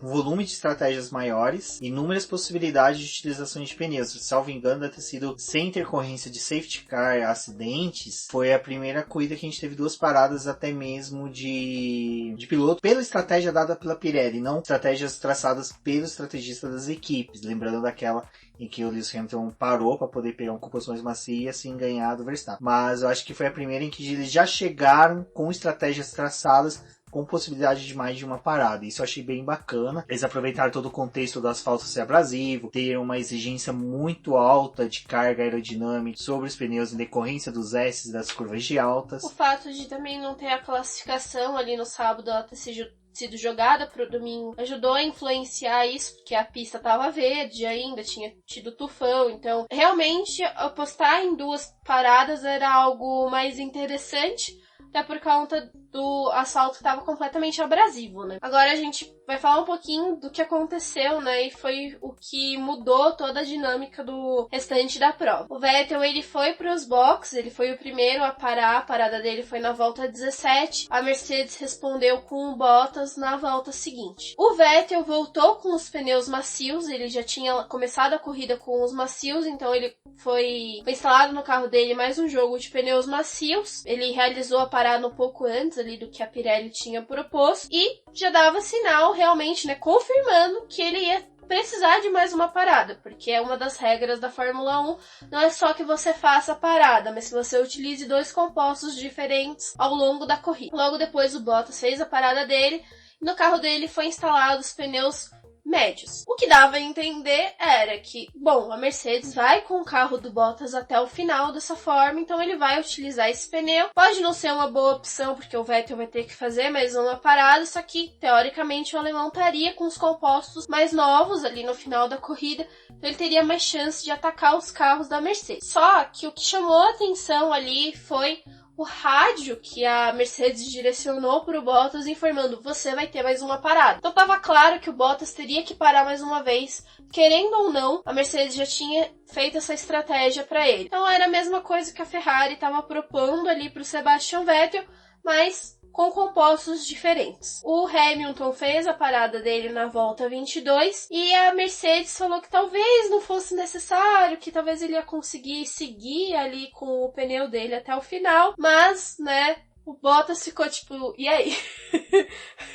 volume de estratégias maiores e inúmeras possibilidades de utilização de pneus. Salvo engano, deve ter sido sem intercorrência de safety car, acidentes. Foi a primeira corrida que a gente teve 2 paradas até mesmo de piloto, pela estratégia dada pela Pirelli, não estratégias traçadas pelo estrategista das equipes. Lembrando daquela em que o Lewis Hamilton parou para poder pegar um composto mais macio e assim ganhar do Verstappen. Mas eu acho que foi a primeira em que eles já chegaram com estratégias traçadas com possibilidade de mais de uma parada. Isso eu achei bem bacana. Eles aproveitaram todo o contexto do asfalto ser abrasivo, ter uma exigência muito alta de carga aerodinâmica sobre os pneus em decorrência dos S das curvas de altas. O fato de também não ter a classificação ali no sábado, ela ter sido jogada para o domingo, ajudou a influenciar isso, porque a pista estava verde ainda, tinha tido tufão, então realmente apostar em 2 paradas era algo mais interessante, até por conta do asfalto que estava completamente abrasivo, né? Agora a gente vai falar um pouquinho do que aconteceu, né? E foi o que mudou toda a dinâmica do restante da prova. O Vettel, ele foi para os boxes, ele foi o primeiro a parar, a parada dele foi na volta 17. A Mercedes respondeu com o Bottas na volta seguinte. O Vettel voltou com os pneus macios, ele já tinha começado a corrida com os macios, então ele foi instalado no carro dele mais um jogo de pneus macios. Ele realizou a parada um pouco antes ali do que a Pirelli tinha proposto e já dava sinal realmente, né, confirmando que ele ia precisar de mais uma parada, porque é uma das regras da Fórmula 1, não é só que você faça a parada, mas que você utilize 2 compostos diferentes ao longo da corrida. Logo depois o Bottas fez a parada dele e no carro dele foi instalado os pneus médios. O que dava a entender era que, bom, a Mercedes vai com o carro do Bottas até o final dessa forma, então ele vai utilizar esse pneu. Pode não ser uma boa opção, porque o Vettel vai ter que fazer mais uma parada, só que, teoricamente, o alemão estaria com os compostos mais novos ali no final da corrida, então ele teria mais chance de atacar os carros da Mercedes. Só que o que chamou a atenção ali foi o rádio que a Mercedes direcionou para o Bottas informando: você vai ter mais uma parada. Então estava claro que o Bottas teria que parar mais uma vez, querendo ou não, a Mercedes já tinha feito essa estratégia para ele. Então era a mesma coisa que a Ferrari estava propondo ali para o Sebastian Vettel, mas com compostos diferentes. O Hamilton fez a parada dele na volta 22 e a Mercedes falou que talvez não fosse necessário, que talvez ele ia conseguir seguir ali com o pneu dele até o final, mas, né, o Bottas ficou tipo, e aí?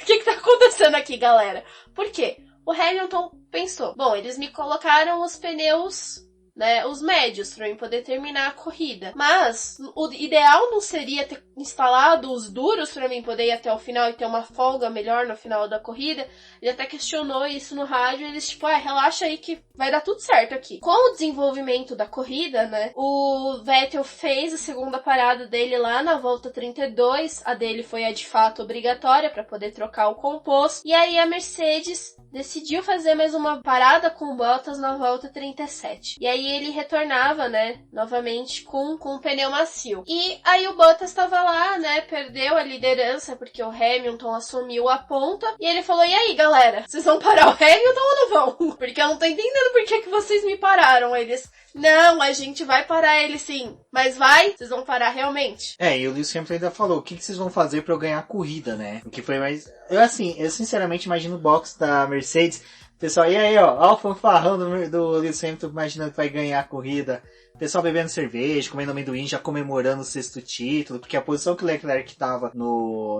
O que tá acontecendo aqui, galera? Por quê? O Hamilton pensou, bom, eles me colocaram os pneus, né, os médios, para eu poder terminar a corrida. Mas o ideal não seria ter instalado os duros para mim poder ir até o final e ter uma folga melhor no final da corrida? Ele até questionou isso no rádio, eles tipo, relaxa aí que vai dar tudo certo aqui. Com o desenvolvimento da corrida, né, o Vettel fez a segunda parada dele lá na volta 32, a dele foi a de fato obrigatória para poder trocar o composto, e aí a Mercedes decidiu fazer mais uma parada com o Bottas na volta 37. E aí ele retornava, né, novamente com o pneu macio. E aí o Bottas estava lá, né, perdeu a liderança porque o Hamilton assumiu a ponta. E ele falou, e aí, galera, vocês vão parar o Hamilton ou não vão? Porque eu não tô entendendo por que vocês me pararam. Eles, não, a gente vai parar ele sim. Mas vai? Vocês vão parar realmente? E o Lewis Hamilton ainda falou, o que vocês vão fazer pra eu ganhar a corrida, né? O que foi mais... Eu sinceramente imagino o box da Mercedes, pessoal, e aí, ó o fanfarrão do Lewis Hamilton imaginando que vai ganhar a corrida. Pessoal bebendo cerveja, comendo amendoim, já comemorando o 6º título, porque a posição que o Leclerc estava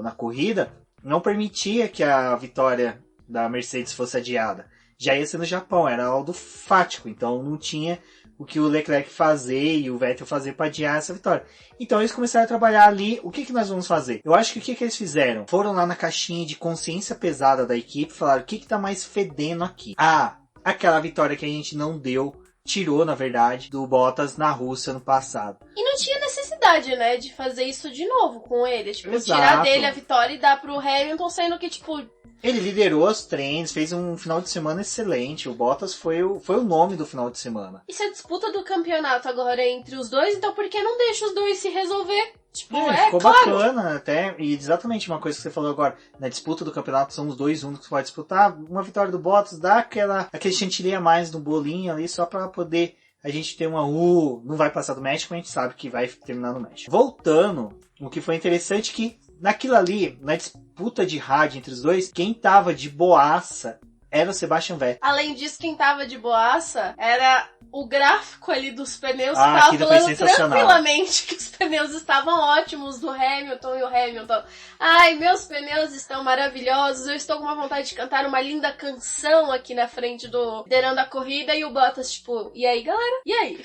na corrida não permitia que a vitória da Mercedes fosse adiada. já ia ser no Japão, era algo fático, então não tinha o que o Leclerc fazer e o Vettel fazer para adiar essa vitória. Então eles começaram a trabalhar ali, o que nós vamos fazer? Eu acho que o que eles fizeram? Foram lá na caixinha de consciência pesada da equipe, falaram, o que tá mais fedendo aqui? Ah, aquela vitória que a gente não deu, tirou, na verdade, do Bottas na Rússia no passado. E não tinha necessidade, né, de fazer isso de novo com ele. Tipo, Exato. Tirar dele a vitória e dar pro Hamilton, sendo que, tipo... Ele liderou os treinos, fez um final de semana excelente. O Bottas foi o nome do final de semana. E se a disputa do campeonato agora é entre os dois, então por que não deixa os dois se resolver? Tipo, ficou claro. bacana até. E exatamente uma coisa que você falou agora. Na disputa do campeonato são os dois únicos que podem disputar. Uma vitória do Bottas dá aquele chantilly a mais no bolinho ali, só pra poder a gente ter uma não vai passar do México, a gente sabe que vai terminar no México. Voltando, o que foi interessante que naquilo ali, na disputa de rádio entre os dois, quem tava de boaça era o Sebastian Vettel. Além disso, quem tava de boaça era o gráfico ali dos pneus, que tava falando tranquilamente que os pneus estavam ótimos do Hamilton, e o Hamilton, ai, meus pneus estão maravilhosos, eu estou com uma vontade de cantar uma linda canção aqui na frente do liderando a corrida, e o Bottas, tipo, e aí, galera? E aí?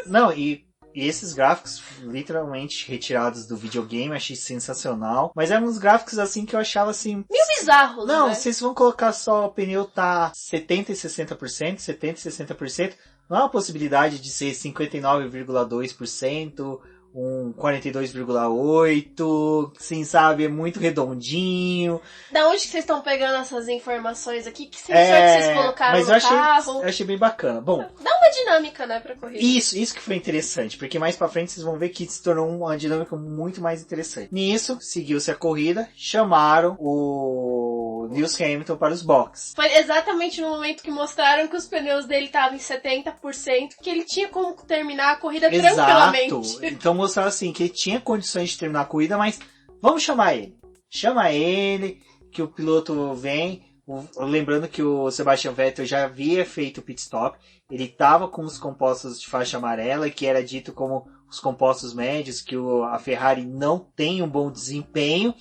Não, e esses gráficos, literalmente retirados do videogame, achei sensacional. Mas eram uns gráficos assim que eu achava assim... meio bizarros, não, né? vocês vão colocar só o pneu tá 70% e 60%, 70% e 60%. Não há uma possibilidade de ser 59,2%, um 42,8%, assim, sabe? É muito redondinho. Da onde que vocês estão pegando essas informações aqui? Que sensor que vocês colocaram no carro? Eu achei bem bacana. Bom, dá uma dinâmica, né, pra corrida. Isso que foi interessante, porque mais pra frente vocês vão ver que se tornou uma dinâmica muito mais interessante. Nisso, seguiu-se a corrida, chamaram o Lewis Hamilton para os boxes. Foi exatamente no momento que mostraram que os pneus dele estavam em 70%, que ele tinha como terminar a corrida tranquilamente. Então mostraram assim, que ele tinha condições de terminar a corrida, mas vamos chamar ele. Chama ele, que o piloto vem. Lembrando que o Sebastian Vettel já havia feito o pit stop. Ele estava com os compostos de faixa amarela, que era dito como os compostos médios, que a Ferrari não tem um bom desempenho.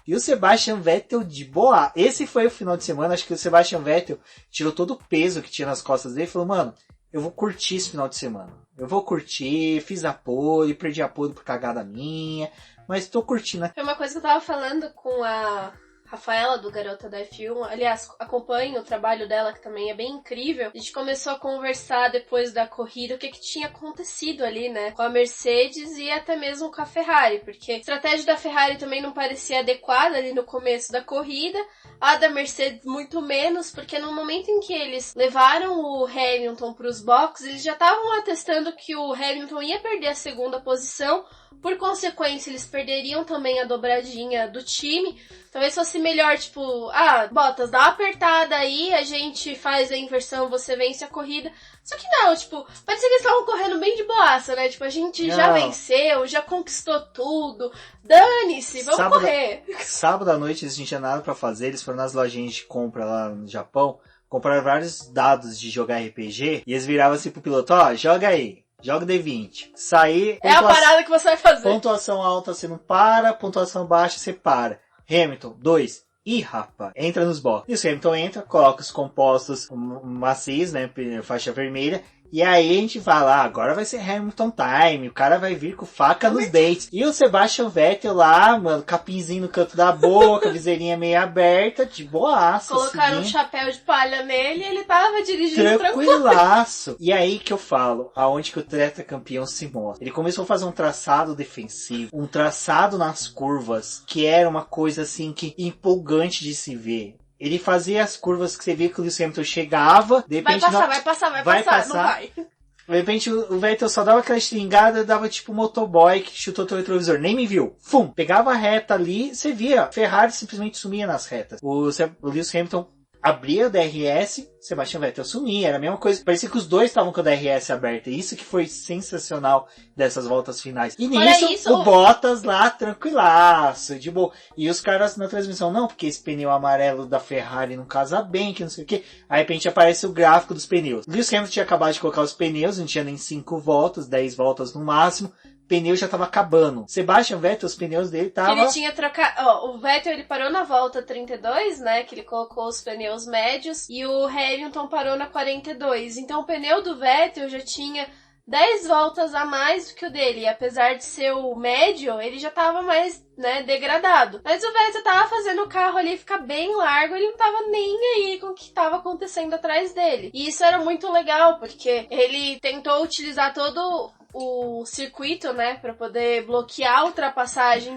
E o Sebastian Vettel de boa. Esse foi o final de semana. Acho que o Sebastian Vettel tirou todo o peso que tinha nas costas dele e falou, mano, eu vou curtir esse final de semana. Eu vou curtir, fiz a pole, perdi a pole por cagada minha, mas tô curtindo. Foi uma coisa que eu tava falando com a Rafaela, do Garota da F1. Aliás, acompanho o trabalho dela, que também é bem incrível. A gente começou a conversar depois da corrida o que tinha acontecido ali, né? Com a Mercedes e até mesmo com a Ferrari. Porque a estratégia da Ferrari também não parecia adequada ali no começo da corrida. A da Mercedes muito menos, porque no momento em que eles levaram o Hamilton para os boxes, eles já estavam atestando que o Hamilton ia perder a segunda posição. Por consequência, eles perderiam também a dobradinha do time. Talvez fosse melhor, tipo, Bottas, dá uma apertada aí, a gente faz a inversão, você vence a corrida. Só que não, tipo, pode ser que eles estavam correndo bem de boaça, né? Tipo, a gente já venceu, já conquistou tudo. Dane-se, vamos correr. Sábado à noite eles não tinham nada pra fazer, eles foram nas lojinhas de compra lá no Japão, compraram vários dados de jogar RPG, e eles viravam assim pro piloto, joga aí. Joga D20. Sair... É a parada que você vai fazer. Pontuação alta você não para, pontuação baixa você para. Hamilton, 2. Ih, rapaz, entra nos boxes. E o Hamilton entra, coloca os compostos macios, né, faixa vermelha. E aí a gente fala, agora vai ser Hamilton time, o cara vai vir com faca nos dentes. E o Sebastian Vettel lá, mano, capinzinho no canto da boca, viseirinha meio aberta, de boaça. Colocaram um chapéu de palha nele e ele tava dirigindo tranquilaço. E aí que eu falo, aonde que o tetracampeão se mostra. Ele começou a fazer um traçado defensivo, um traçado nas curvas, que era uma coisa assim que empolgante de se ver. Ele fazia as curvas que você via que o Lewis Hamilton chegava, de repente... vai passar, não vai. De repente o Vettel só dava aquela estringada, dava tipo um motoboy que chutou o retrovisor, nem me viu. Fum! Pegava a reta ali, você via, Ferrari simplesmente sumia nas retas. O Lewis Hamilton abria o DRS, Sebastian Vettel sumia, era a mesma coisa. Parecia que os dois estavam com o DRS aberto. Isso que foi sensacional dessas voltas finais. E nisso, o Bottas lá, tranquilaço, de boa. E os caras na transmissão, não, porque esse pneu amarelo da Ferrari não casa bem, que não sei o que. Aí, de repente, aparece o gráfico dos pneus. Lewis Hamilton tinha acabado de colocar os pneus, não tinha nem 5 voltas, 10 voltas no máximo. pneu já tava acabando. Sebastian Vettel, os pneus dele estavam... Ele tinha trocado... o Vettel, ele parou na volta 32, né? Que ele colocou os pneus médios. E o Hamilton parou na 42. Então o pneu do Vettel já tinha 10 voltas a mais do que o dele. E apesar de ser o médio, ele já tava mais, né, degradado. Mas o Vettel tava fazendo o carro ali ficar bem largo, ele não tava nem aí com o que tava acontecendo atrás dele. E isso era muito legal, porque ele tentou utilizar todo o circuito, né, pra poder bloquear a ultrapassagem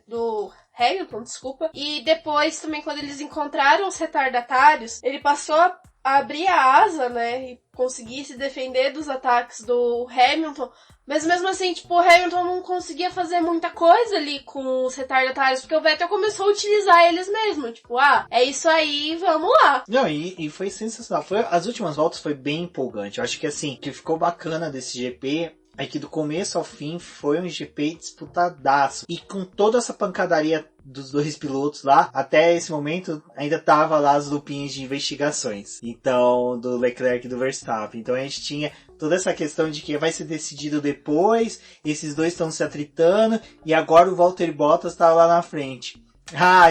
do Hamilton, desculpa. E depois também, quando eles encontraram os retardatários, ele passou a abrir a asa, né, e conseguir se defender dos ataques do Hamilton. Mas mesmo assim, tipo, o Hamilton não conseguia fazer muita coisa ali com os retardatários, porque o Vettel começou a utilizar eles mesmo. Tipo, é isso aí, vamos lá. Não, e foi sensacional. As últimas voltas foi bem empolgante. Eu acho que assim, o que ficou bacana desse GP é que do começo ao fim foi um GP disputadaço. E com toda essa pancadaria dos dois pilotos lá, até esse momento ainda tava lá as lupinhas de investigações. Então, do Leclerc e do Verstappen. Então a gente tinha toda essa questão de que vai ser decidido depois, esses dois estão se atritando, e agora o Valtteri Bottas tá lá na frente.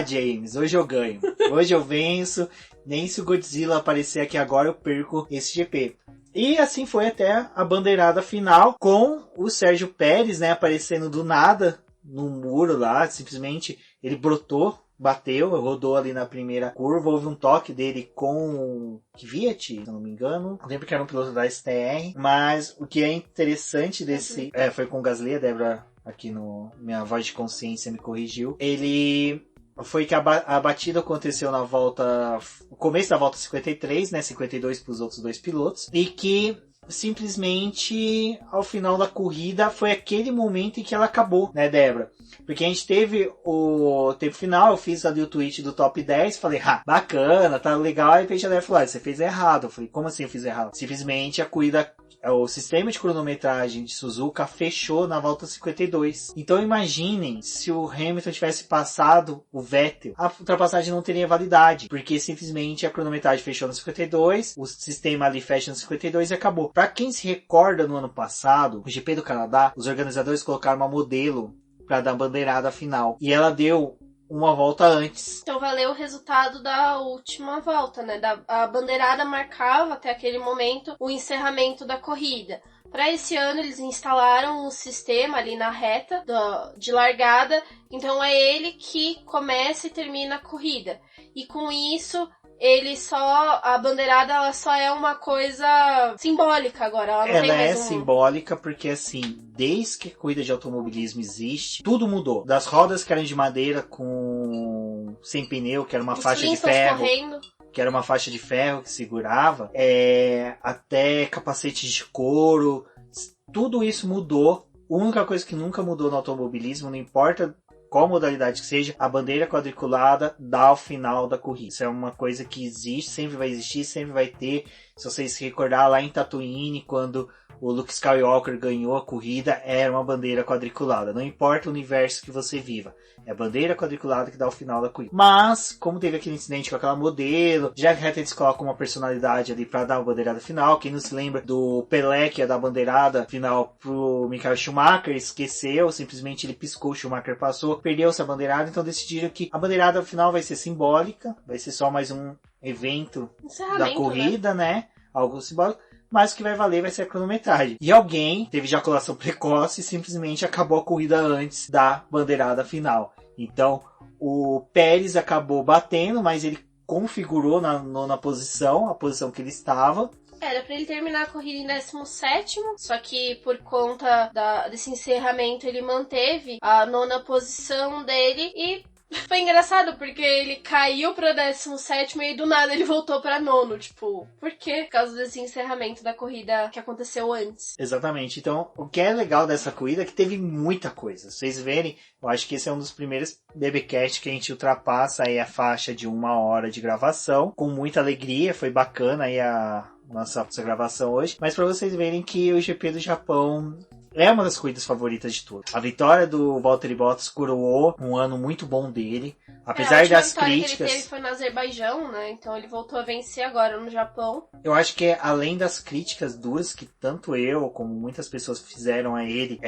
James, hoje eu ganho. Hoje eu venço. Nem se o Godzilla aparecer aqui agora eu perco esse GP. E assim foi até a bandeirada final, com o Sérgio Pérez, né, aparecendo do nada no muro lá, simplesmente ele brotou, bateu, rodou ali na primeira curva, houve um toque dele com o Kvyat, se não me engano, eu lembro que era um piloto da STR, mas o que é interessante desse... foi com o Gasly, a Débora aqui no Minha Voz de Consciência me corrigiu, ele... Foi que a batida aconteceu na volta... No começo da volta 53, né? 52 para os outros dois pilotos. E que simplesmente ao final da corrida foi aquele momento em que ela acabou, né, Débora? Porque a gente teve o tempo final, eu fiz ali o tweet do top 10, falei, bacana, tá legal. Aí a Débora falou, você fez errado. Eu falei, como assim eu fiz errado? Simplesmente a corrida... O sistema de cronometragem de Suzuka fechou na volta 52. Então imaginem se o Hamilton tivesse passado o Vettel, a ultrapassagem não teria validade, porque simplesmente a cronometragem fechou no 52, o sistema ali fecha no 52 e acabou. Para quem se recorda, no ano passado, o GP do Canadá, os organizadores colocaram uma modelo para dar a bandeirada final, e ela deu uma volta antes. Então valeu o resultado da última volta, né? A bandeirada marcava até aquele momento o encerramento da corrida. Para esse ano eles instalaram um sistema ali na reta de largada, então é ele que começa e termina a corrida. E com isso a bandeirada ela só é uma coisa simbólica agora. Ela não tem mais simbólica porque assim, desde que a corrida de automobilismo existe, tudo mudou. Das rodas que eram de madeira sem pneu, que era uma faixa de ferro. Correndo. Que era uma faixa de ferro que segurava, até capacetes de couro, tudo isso mudou. A única coisa que nunca mudou no automobilismo, não importa qual modalidade que seja, a bandeira quadriculada dá ao final da corrida. Isso é uma coisa que existe, sempre vai existir, sempre vai ter. Se vocês se recordar lá em Tatooine, quando o Luke Skywalker ganhou a corrida, era uma bandeira quadriculada. Não importa o universo que você viva, é a bandeira quadriculada que dá o final da corrida. Mas, como teve aquele incidente com aquela modelo, já que eles colocam uma personalidade ali pra dar a bandeirada final. Quem não se lembra do Pelé, que ia dar a bandeirada final pro Michael Schumacher, esqueceu, simplesmente ele piscou, o Schumacher passou, perdeu-se a bandeirada, então decidiram que a bandeirada final vai ser simbólica, vai ser só mais um evento da corrida, né? Algo simbólico. Mas o que vai valer vai ser a cronometragem. E alguém teve ejaculação precoce e simplesmente acabou a corrida antes da bandeirada final. Então, o Pérez acabou batendo, mas ele configurou na nona posição, a posição que ele estava. Era pra ele terminar a corrida em 17º, só que por conta desse encerramento ele manteve a nona posição dele e... Foi engraçado, porque ele caiu pra 17º e do nada ele voltou pra nono, tipo, por quê? Por causa desse encerramento da corrida que aconteceu antes. Exatamente, então o que é legal dessa corrida é que teve muita coisa. Vocês verem, eu acho que esse é um dos primeiros BBcast que a gente ultrapassa aí a faixa de 1 hora de gravação, com muita alegria, foi bacana aí a nossa gravação hoje, mas pra vocês verem que o GP do Japão... é uma das corridas favoritas de todas. A vitória do Valtteri Bottas coroou um ano muito bom dele. Apesar das críticas... que ele teve foi no Azerbaijão, né? Então ele voltou a vencer agora no Japão. Eu acho que além das críticas duras que tanto eu como muitas pessoas fizeram a ele,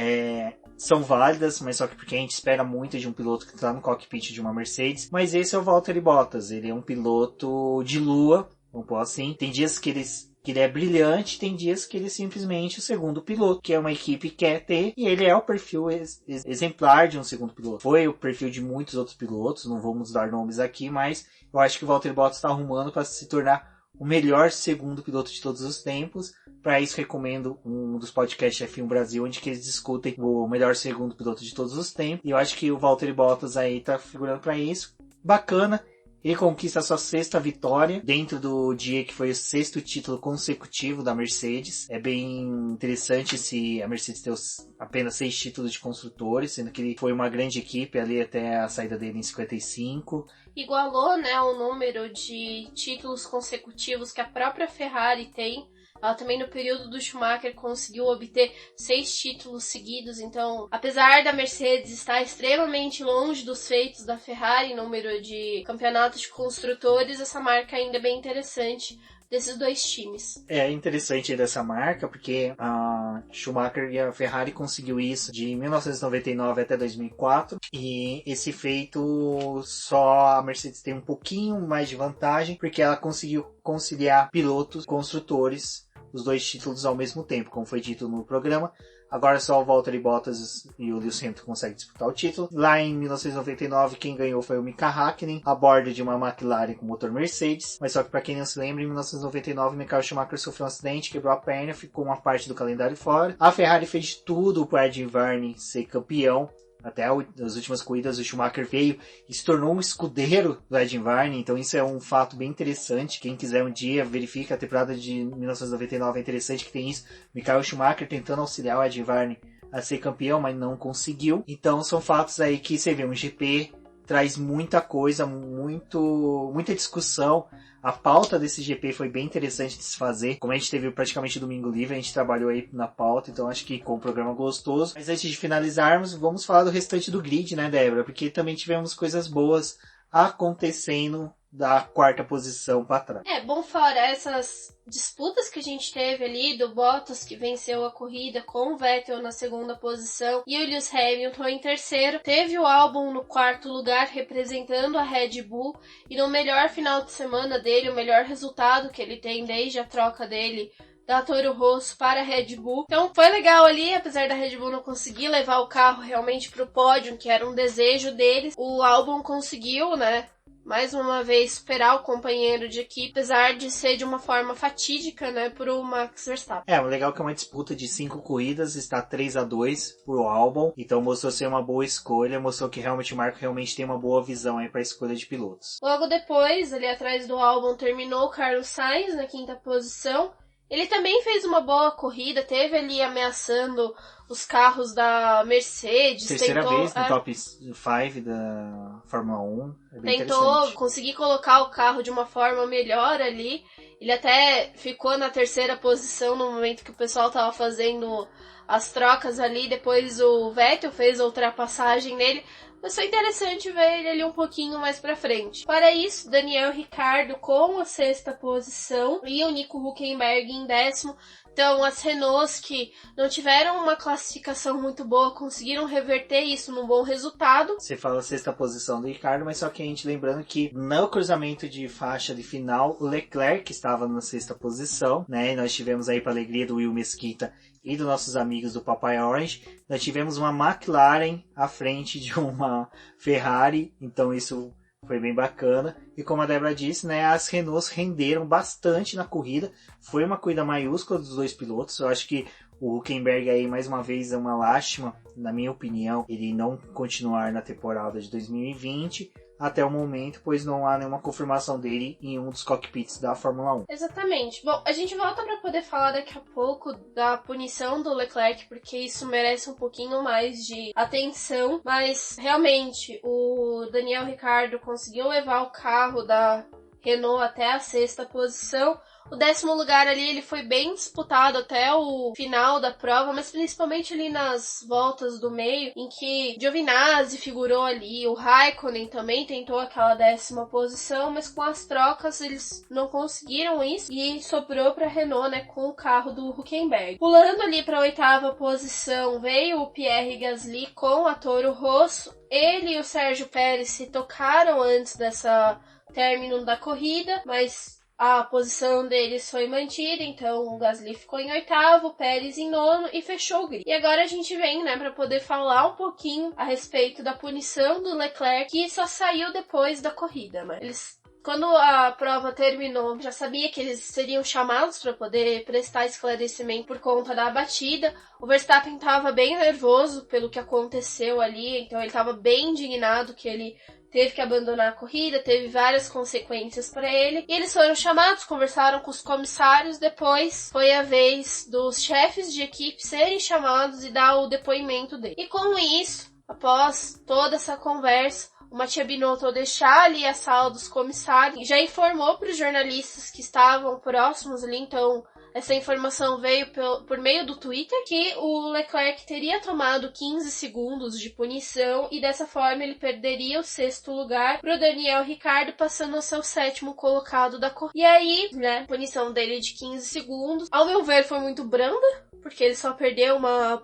são válidas, mas só que porque a gente espera muito de um piloto que está no cockpit de uma Mercedes. Mas esse é o Valtteri Bottas. Ele é um piloto de lua, vamos pôr assim. Tem dias que ele é brilhante, tem dias que ele é simplesmente o segundo piloto, que é uma equipe quer ter, e ele é o perfil exemplar de um segundo piloto. Foi o perfil de muitos outros pilotos, não vamos dar nomes aqui, mas eu acho que o Valtteri Bottas está arrumando para se tornar o melhor segundo piloto de todos os tempos. Para isso, recomendo um dos podcasts F1 Brasil, onde que eles discutem o melhor segundo piloto de todos os tempos. E eu acho que o Valtteri Bottas aí tá figurando para isso. Bacana. Ele conquista a sua 6ª vitória dentro do dia que foi o 6º título consecutivo da Mercedes. É bem interessante se a Mercedes ter apenas 6 títulos de construtores, sendo que ele foi uma grande equipe ali até a saída dele em 55. Igualou, né, o número de títulos consecutivos que a própria Ferrari tem. Ela também no período do Schumacher conseguiu obter 6 títulos seguidos, então apesar da Mercedes estar extremamente longe dos feitos da Ferrari em número de campeonatos de construtores, essa marca ainda é bem interessante desses dois times. É interessante dessa marca porque a Schumacher e a Ferrari conseguiu isso de 1999 até 2004 e esse feito só a Mercedes tem um pouquinho mais de vantagem porque ela conseguiu conciliar pilotos, construtores, os dois títulos ao mesmo tempo, como foi dito no programa. Agora só o Valtteri Bottas e o Lewis Hamilton conseguem disputar o título. Lá em 1999, quem ganhou foi o Mika Hakkinen, a bordo de uma McLaren com motor Mercedes. Mas só que para quem não se lembra, em 1999, Michael Schumacher sofreu um acidente, quebrou a perna, ficou uma parte do calendário fora. A Ferrari fez tudo para Ed Irvine ser campeão. Até as últimas corridas o Schumacher veio e se tornou um escudeiro do Ed Irvine, então isso é um fato bem interessante. Quem quiser um dia verifica a temporada de 1999, é interessante que tem isso. Michael Schumacher tentando auxiliar o Ed Irvine a ser campeão, mas não conseguiu. Então são fatos aí que você vê, um GP traz muita coisa, muita discussão. A pauta desse GP foi bem interessante de se fazer. Como a gente teve praticamente domingo livre, a gente trabalhou aí na pauta, então acho que ficou um programa gostoso. Mas antes de finalizarmos, vamos falar do restante do grid, né, Débora? Porque também tivemos coisas boas acontecendo da 4ª posição para trás. Bom, fora essas disputas que a gente teve ali, do Bottas que venceu a corrida com o Vettel na 2ª posição e o Lewis Hamilton em 3º, teve o Albon no 4º lugar representando a Red Bull e no melhor final de semana dele, o melhor resultado que ele tem desde a troca dele da Toro Rosso para a Red Bull. Então foi legal ali, apesar da Red Bull não conseguir levar o carro realmente para o pódio, que era um desejo deles, o Albon conseguiu, né, mais uma vez superar o companheiro de equipe, apesar de ser de uma forma fatídica, né, pro Max Verstappen. O legal é que é uma disputa de 5 corridas, está 3-2 pro Albon, então mostrou ser uma boa escolha, mostrou que realmente o Marco realmente tem uma boa visão aí para a escolha de pilotos. Logo depois, ali atrás do Albon, terminou o Carlos Sainz na 5ª posição. Ele também fez uma boa corrida, teve ali ameaçando os carros da Mercedes. Terceira vez no top 5 da Fórmula 1. Tentou conseguir colocar o carro de uma forma melhor ali. Ele até ficou na 3ª posição no momento que o pessoal estava fazendo as trocas ali. Depois o Vettel fez a ultrapassagem nele. Mas foi interessante ver ele ali um pouquinho mais pra frente. Para isso, Daniel Ricciardo com a 6ª posição e o Nico Hülkenberg em 10º. Então, as Renaults que não tiveram uma classificação muito boa, conseguiram reverter isso num bom resultado. Você fala a 6ª posição do Ricciardo, mas só que a gente lembrando que no cruzamento de faixa de final, o Leclerc estava na 6ª posição, né? E nós tivemos aí, para alegria do Will Mesquita e dos nossos amigos do Papai Orange, nós tivemos uma McLaren à frente de uma Ferrari, então isso foi bem bacana. E como a Débora disse, né, as Renaults renderam bastante na corrida. Foi uma corrida maiúscula dos dois pilotos. Eu acho que o Hülkenberg aí, mais uma vez, é uma lástima, na minha opinião, ele não continuar na temporada de 2020 até o momento, pois não há nenhuma confirmação dele em um dos cockpits da Fórmula 1. Exatamente. Bom, a gente volta para poder falar daqui a pouco da punição do Leclerc, porque isso merece um pouquinho mais de atenção, mas realmente o Daniel Ricciardo conseguiu levar o carro da Renault até a 6ª posição. O 10º lugar ali, ele foi bem disputado até o final da prova, mas principalmente ali nas voltas do meio, em que Giovinazzi figurou ali, o Raikkonen também tentou aquela 10ª posição, mas com as trocas eles não conseguiram isso e sobrou para a Renault, né, com o carro do Hülkenberg. Pulando ali para a 8ª posição, veio o Pierre Gasly com a Toro Rosso. Ele e o Sérgio Pérez se tocaram antes dessa término da corrida, mas a posição deles foi mantida, então o Gasly ficou em 8º, o Pérez em 9º e fechou o grid. E agora a gente vem, né, para poder falar um pouquinho a respeito da punição do Leclerc, que só saiu depois da corrida, mas quando a prova terminou, já sabia que eles seriam chamados para poder prestar esclarecimento por conta da batida. O Verstappen estava bem nervoso pelo que aconteceu ali, então ele estava bem indignado que ele teve que abandonar a corrida, teve várias consequências para ele. E eles foram chamados, conversaram com os comissários, depois foi a vez dos chefes de equipe serem chamados e dar o depoimento dele. E com isso, após toda essa conversa, o Mattia Binotto, ao deixar ali a sala dos comissários, já informou para os jornalistas que estavam próximos ali, então essa informação veio por meio do Twitter, que o Leclerc teria tomado 15 segundos de punição e dessa forma ele perderia o 6º lugar para o Daniel Ricciardo, passando ao seu 7º colocado da corrida. E aí, né, a punição dele de 15 segundos, ao meu ver, foi muito branda, porque ele só perdeu uma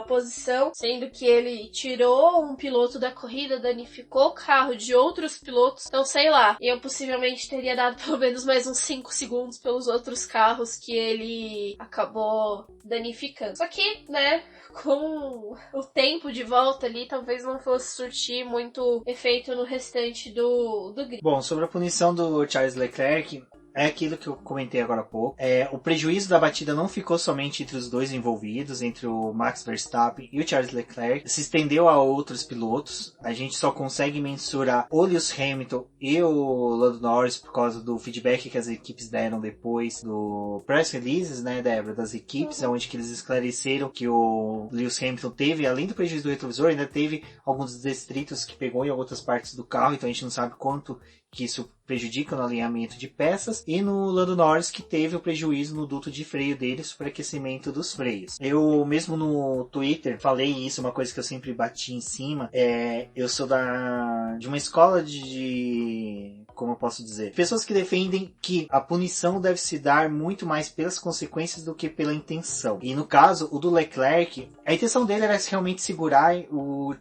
posição, sendo que ele tirou um piloto da corrida, danificou o carro de outros pilotos. Então, sei lá, eu possivelmente teria dado pelo menos mais uns 5 segundos pelos outros carros que ele acabou danificando. Só que, né, com o tempo de volta ali, talvez não fosse surtir muito efeito no restante do grid. Bom, sobre a punição do Charles Leclerc, é aquilo que eu comentei agora há pouco. O prejuízo da batida não ficou somente entre os dois envolvidos, entre o Max Verstappen e o Charles Leclerc. Se estendeu a outros pilotos. A gente só consegue mensurar o Lewis Hamilton e o Lando Norris por causa do feedback que as equipes deram depois do press releases, né, Débora, das equipes, onde que eles esclareceram que o Lewis Hamilton teve, além do prejuízo do retrovisor, ainda teve alguns detritos que pegou em outras partes do carro, então a gente não sabe quanto que isso prejudica no alinhamento de peças, e no Lando Norris, que teve o prejuízo no duto de freio dele, superaquecimento dos freios. Eu mesmo no Twitter falei isso, uma coisa que eu sempre bati em cima, eu sou de uma escola de como eu posso dizer, pessoas que defendem que a punição deve se dar muito mais pelas consequências do que pela intenção. E no caso, o do Leclerc, a intenção dele era realmente segurar o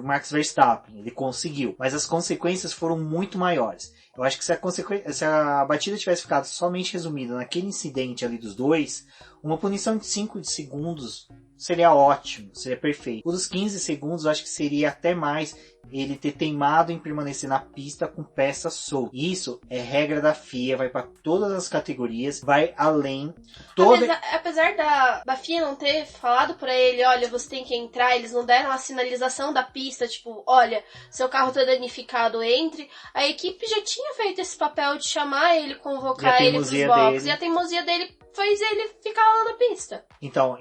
Max Verstappen, ele conseguiu, mas as consequências foram muito maiores. Eu acho que se a batida tivesse ficado somente resumida naquele incidente ali dos dois, uma punição de 5 segundos seria ótimo, seria perfeito. O dos 15 segundos eu acho que seria até mais ele ter teimado em permanecer na pista com peças soltas. Isso é regra da FIA, vai para todas as categorias, vai além. Apesar da FIA não ter falado para ele, olha, você tem que entrar, eles não deram a sinalização da pista, tipo, olha, seu carro tá danificado, entre. A equipe já tinha feito esse papel de chamar ele, convocar ele pros boxes, e a teimosia dele fez ele ficar lá na pista. Então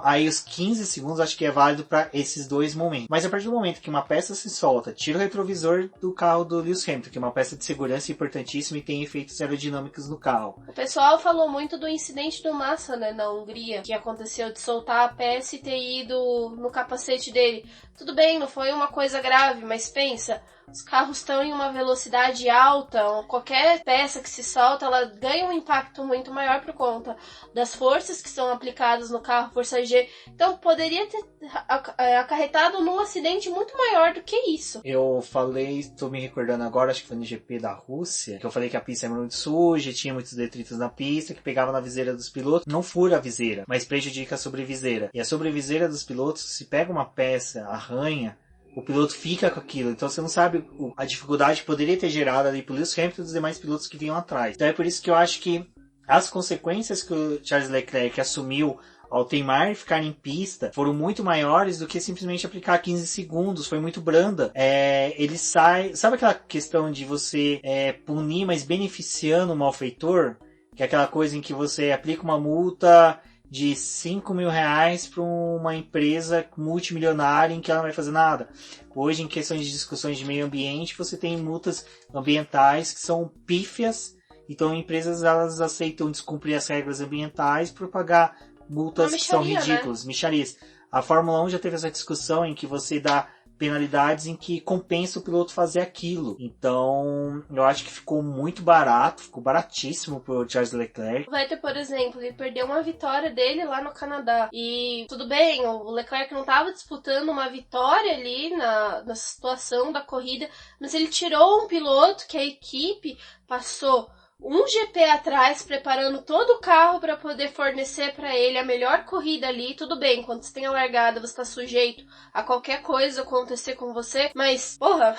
aí os 15 segundos acho que é válido para esses dois momentos. Mas a partir do momento que uma peça se solta, tira o retrovisor do carro do Lewis Hamilton, que é uma peça de segurança importantíssima e tem efeitos aerodinâmicos no carro. O pessoal falou muito do incidente do Massa, né, na Hungria, que aconteceu de soltar a peça e ter ido no capacete dele. Tudo bem, não foi uma coisa grave, mas pensa, os carros estão em uma velocidade alta, qualquer peça que se solta, ela ganha um impacto muito maior por conta das forças que são aplicadas no carro, força G. Então poderia ter acarretado num acidente muito maior do que isso. Eu falei, estou me recordando agora, acho que foi no GP da Rússia, que eu falei que a pista era muito suja, tinha muitos detritos na pista, que pegava na viseira dos pilotos. Não fura a viseira, mas prejudica a sobreviseira. E a sobreviseira dos pilotos, se pega uma peça, arranha, o piloto fica com aquilo. Então você não sabe a dificuldade que poderia ter gerado ali pro Lewis Hamilton e dos demais pilotos que vinham atrás. Então é por isso que eu acho que as consequências que o Charles Leclerc assumiu ao teimar e ficar em pista foram muito maiores do que simplesmente aplicar 15 segundos. Foi muito branda. Ele sai... Sabe aquela questão de você punir, mas beneficiando o malfeitor? Que é aquela coisa em que você aplica uma multa de 5 mil reais para uma empresa multimilionária em que ela não vai fazer nada. Hoje, em questões de discussões de meio ambiente, você tem multas ambientais que são pífias. Então, empresas elas aceitam descumprir as regras ambientais por pagar multas que são ridículas, mixarias. A Fórmula 1 já teve essa discussão em que você dá penalidades em que compensa o piloto fazer aquilo. Então, eu acho que ficou muito barato, ficou baratíssimo pro Charles Leclerc. Vai ter, por exemplo, ele perdeu uma vitória dele lá no Canadá. E tudo bem, o Leclerc não estava disputando uma vitória ali na situação da corrida, mas ele tirou um piloto que a equipe passou um GP atrás, preparando todo o carro para poder fornecer para ele a melhor corrida ali. Tudo bem, quando você tem a largada, você tá sujeito a qualquer coisa acontecer com você, mas, porra,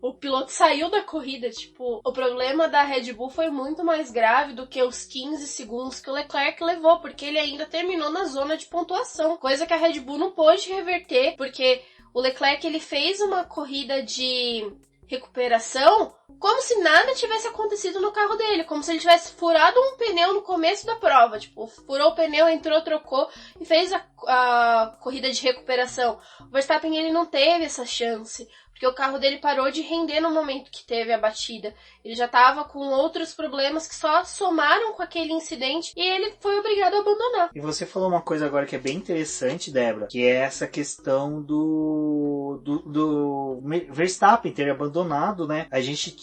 o piloto saiu da corrida, tipo, o problema da Red Bull foi muito mais grave do que os 15 segundos que o Leclerc levou, porque ele ainda terminou na zona de pontuação, coisa que a Red Bull não pôde reverter, porque o Leclerc, ele fez uma corrida de recuperação como se nada tivesse acontecido no carro dele, como se ele tivesse furado um pneu no começo da prova, tipo, furou o pneu, entrou, trocou e fez a corrida de recuperação. O Verstappen, ele não teve essa chance, porque o carro dele parou de render no momento que teve a batida. Ele já estava com outros problemas que só somaram com aquele incidente e ele foi obrigado a abandonar. E você falou uma coisa agora que é bem interessante, Débora, que é essa questão do Verstappen ter abandonado, né? A gente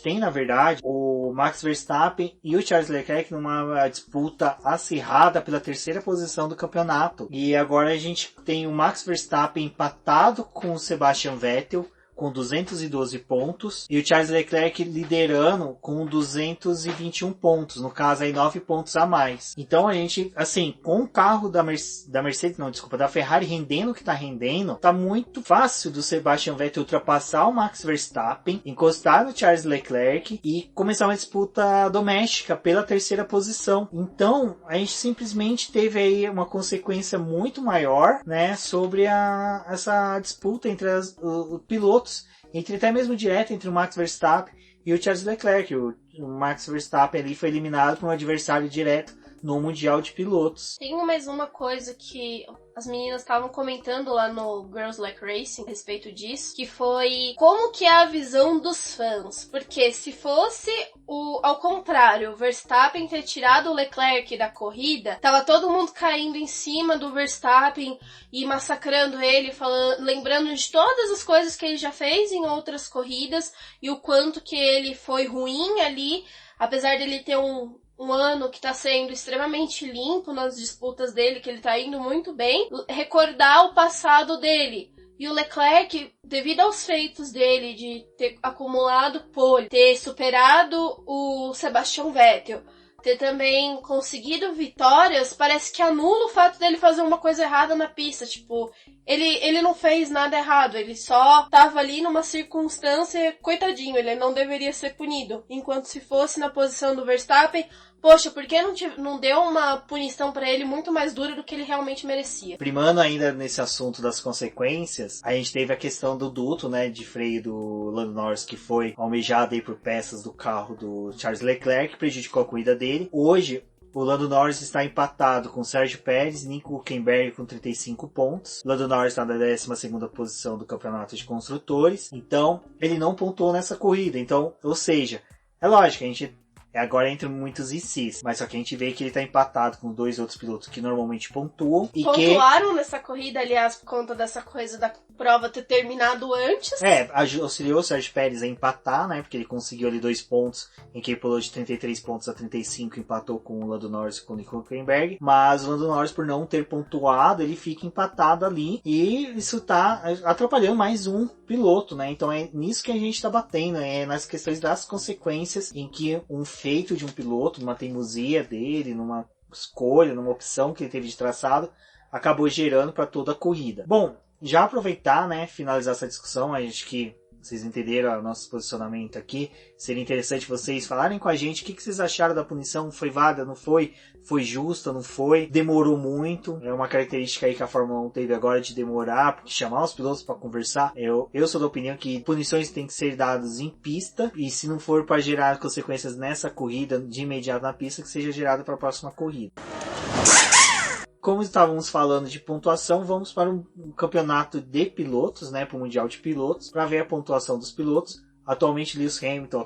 tem, na verdade, o Max Verstappen e o Charles Leclerc numa disputa acirrada pela terceira posição do campeonato. E agora a gente tem o Max Verstappen empatado com o Sebastian Vettel, com 212 pontos, e o Charles Leclerc liderando com 221 pontos, no caso aí 9 pontos a mais. Então a gente, assim, com o carro da Ferrari rendendo o que tá rendendo, tá muito fácil do Sebastian Vettel ultrapassar o Max Verstappen, encostar no Charles Leclerc e começar uma disputa doméstica pela terceira posição. Então a gente simplesmente teve aí uma consequência muito maior, né, sobre essa disputa entre os pilotos, entre até mesmo direto entre o Max Verstappen e o Charles Leclerc. O Max Verstappen ali foi eliminado por um adversário direto no Mundial de Pilotos. Tem mais uma coisa que as meninas estavam comentando lá no Girls Like Racing a respeito disso, que foi como que é a visão dos fãs. Porque se fosse ao contrário, o Verstappen ter tirado o Leclerc da corrida, tava todo mundo caindo em cima do Verstappen e massacrando ele, lembrando de todas as coisas que ele já fez em outras corridas e o quanto que ele foi ruim ali, apesar dele ter um ano que está sendo extremamente limpo nas disputas dele, que ele está indo muito bem, recordar o passado dele. E o Leclerc, devido aos feitos dele, de ter acumulado pole, ter superado o Sebastian Vettel, ter também conseguido vitórias, parece que anula o fato dele fazer uma coisa errada na pista. Tipo, ele não fez nada errado, ele só tava ali numa circunstância, coitadinho, ele não deveria ser punido. Enquanto se fosse na posição do Verstappen, poxa, por que não deu uma punição pra ele muito mais dura do que ele realmente merecia? Primando ainda nesse assunto das consequências, a gente teve a questão do duto, né, de freio do Lando Norris, que foi almejado aí por peças do carro do Charles Leclerc, que prejudicou a corrida dele. Hoje, o Lando Norris está empatado com Sérgio Pérez e Nico Hülkenberg com 35 pontos. O Lando Norris está na 12ª posição do campeonato de construtores. Então, ele não pontuou nessa corrida. Então, ou seja, é lógico, a gente agora entra muitos ICs, mas só que a gente vê que ele tá empatado com dois outros pilotos que normalmente pontuam. E pontuaram nessa corrida, aliás, por conta dessa coisa da prova ter terminado antes. Auxiliou o Sérgio Pérez a empatar, né? Porque ele conseguiu ali 2 pontos, em que ele pulou de 33 pontos a 35, empatou com o Lando Norris e com o Nico Hülkenberg. Mas o Lando Norris, por não ter pontuado, ele fica empatado ali. E isso tá atrapalhando mais um piloto, né? Então é nisso que a gente tá batendo, nas questões das consequências em que um feito de um piloto, numa teimosia dele, numa escolha, numa opção que ele teve de traçado, acabou gerando para toda a corrida. Bom, já aproveitar, né, finalizar essa discussão, acho que vocês entenderam o nosso posicionamento aqui. Seria interessante vocês falarem com a gente o que vocês acharam da punição. Foi válida, não foi? Foi justa, não foi? Demorou muito. É uma característica aí que a Fórmula 1 teve agora de demorar, porque chamar os pilotos para conversar. Eu sou da opinião que punições têm que ser dadas em pista, e se não for para gerar consequências nessa corrida de imediato na pista, que seja gerado para a próxima corrida. Como estávamos falando de pontuação, vamos para um campeonato de pilotos, né, para o Mundial de Pilotos, para ver a pontuação dos pilotos. Atualmente, Lewis Hamilton,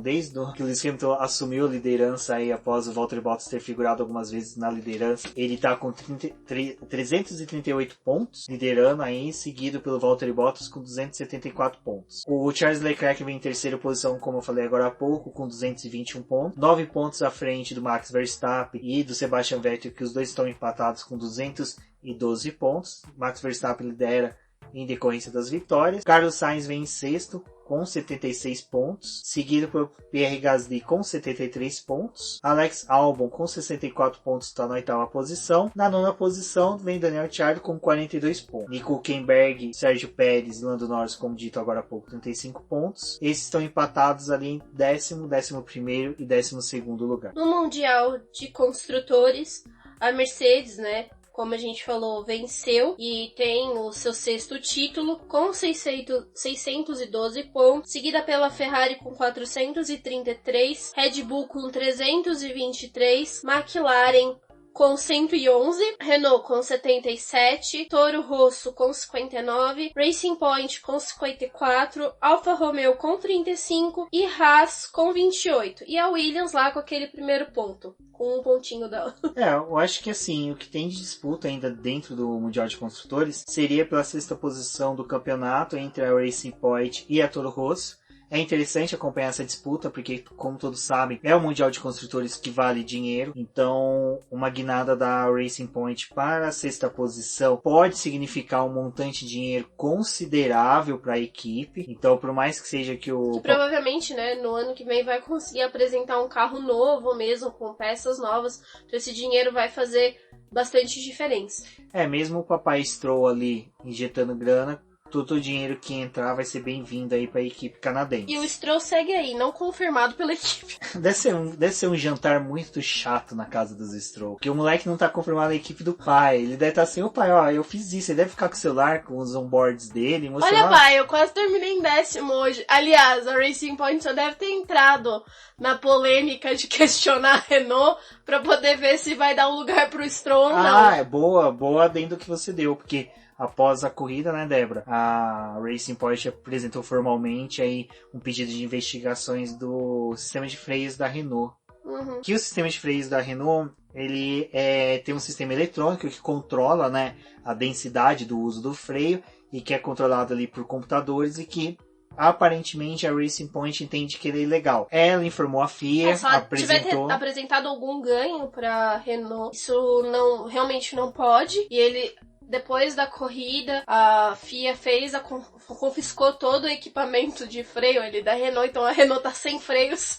desde que o Lewis Hamilton assumiu a liderança aí após o Valtteri Bottas ter figurado algumas vezes na liderança, ele está com 338 pontos, liderando aí, seguido pelo Valtteri Bottas com 274 pontos. O Charles Leclerc vem em terceira posição, como eu falei agora há pouco, com 221 pontos, 9 pontos à frente do Max Verstappen e do Sebastian Vettel, que os dois estão empatados com 212 pontos. Max Verstappen lidera em decorrência das vitórias. Carlos Sainz vem em sexto, com 76 pontos, seguido por Pierre Gasly com 73 pontos, Alex Albon com 64 pontos está na oitava posição, na nona posição vem Daniel Ricciardo com 42 pontos, Nico Hülkenberg, Sérgio Pérez e Lando Norris, como dito agora há pouco, 35 pontos, esses estão empatados ali em 10º, 11º e 12º lugar. No Mundial de Construtores, a Mercedes, né, como a gente falou, venceu e tem o seu sexto título com 612 pontos, seguida pela Ferrari com 433, Red Bull com 323, McLaren com 111, Renault com 77, Toro Rosso com 59, Racing Point com 54, Alfa Romeo com 35 e Haas com 28. E a Williams lá com aquele primeiro ponto, com um pontinho dela. Eu acho que assim, o que tem de disputa ainda dentro do Mundial de Construtores seria pela sexta posição do campeonato entre a Racing Point e a Toro Rosso. É interessante acompanhar essa disputa, porque, como todos sabem, é o Mundial de Construtores que vale dinheiro. Então, uma guinada da Racing Point para a sexta posição pode significar um montante de dinheiro considerável para a equipe. Então, por mais que seja que o... Que provavelmente, né, no ano que vem vai conseguir apresentar um carro novo mesmo, com peças novas. Então, esse dinheiro vai fazer bastante diferença. Mesmo o papai Stroll ali injetando grana, todo o dinheiro que entrar vai ser bem-vindo aí para a equipe canadense. E o Stroll segue aí, não confirmado pela equipe. Deve ser um jantar muito chato na casa dos Stroll. Porque o moleque não tá confirmado na equipe do pai. Ele deve estar assim, pai, eu fiz isso. Ele deve ficar com o celular, com os onboards dele. Olha, pai, eu quase terminei em 10º hoje. Aliás, a Racing Point só deve ter entrado na polêmica de questionar a Renault para poder ver se vai dar um lugar pro Stroll ou não. É boa adendo que você deu, porque... Após a corrida, né, Débora? A Racing Point apresentou formalmente aí um pedido de investigações do sistema de freios da Renault. Uhum. Que o sistema de freios da Renault, ele tem um sistema eletrônico que controla, né, a densidade do uso do freio e que é controlado ali por computadores e que aparentemente a Racing Point entende que ele é ilegal. Ela informou a FIA, apresentou... tiver apresentado algum ganho para Renault, isso realmente não pode. E ele... Depois da corrida, a FIA confiscou todo o equipamento de freio ali da Renault, então a Renault tá sem freios.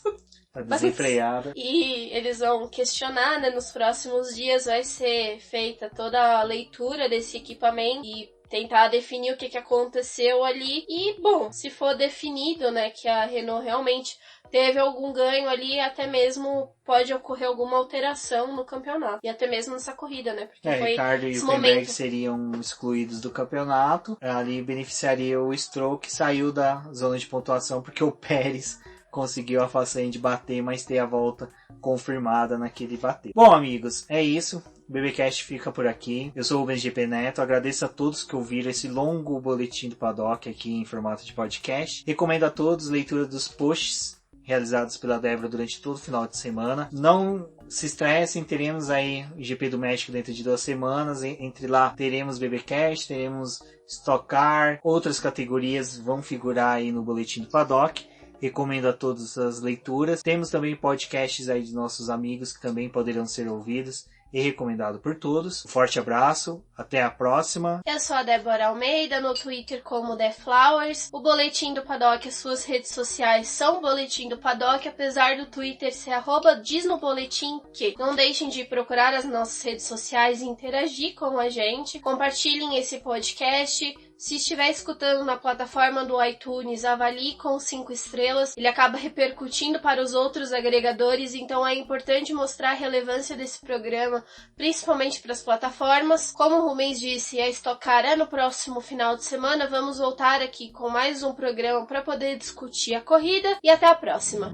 Tá desenfreada. E eles vão questionar, né? Nos próximos dias vai ser feita toda a leitura desse equipamento e tentar definir o que aconteceu ali. E, bom, se for definido, né, que a Renault realmente teve algum ganho ali, até mesmo pode ocorrer alguma alteração no campeonato. E até mesmo nessa corrida, né? Porque foi Ricardo e Hülkenberg seriam excluídos do campeonato. Ali beneficiaria o Stroll, que saiu da zona de pontuação, porque o Pérez conseguiu a façanha de bater, mas ter a volta confirmada naquele bater. Bom, amigos, é isso. O BBcast fica por aqui. Eu sou o Rubens GP Neto. Agradeço a todos que ouviram esse longo boletim do Paddock aqui em formato de podcast. Recomendo a todos a leitura dos posts realizados pela Débora durante todo o final de semana. Não se estressem, teremos aí o GP do México dentro de 2 semanas. Entre lá teremos BBcast, teremos Stock Car, outras categorias vão figurar aí no boletim do Paddock. Recomendo a todos as leituras. Temos também podcasts aí de nossos amigos que também poderão ser ouvidos e recomendado por todos. Um forte abraço, até a próxima. Eu sou a Débora Almeida, no Twitter como The Flowers. O Boletim do Paddock, as suas redes sociais são Boletim do Paddock, apesar do Twitter ser @diznoboletim que. Não deixem de procurar as nossas redes sociais e interagir com a gente. Compartilhem esse podcast. Se estiver escutando na plataforma do iTunes, avalie com 5 estrelas. Ele acaba repercutindo para os outros agregadores, então é importante mostrar a relevância desse programa, principalmente para as plataformas. Como o Rubens disse, a Stock Car é no próximo final de semana. Vamos voltar aqui com mais um programa para poder discutir a corrida e até a próxima.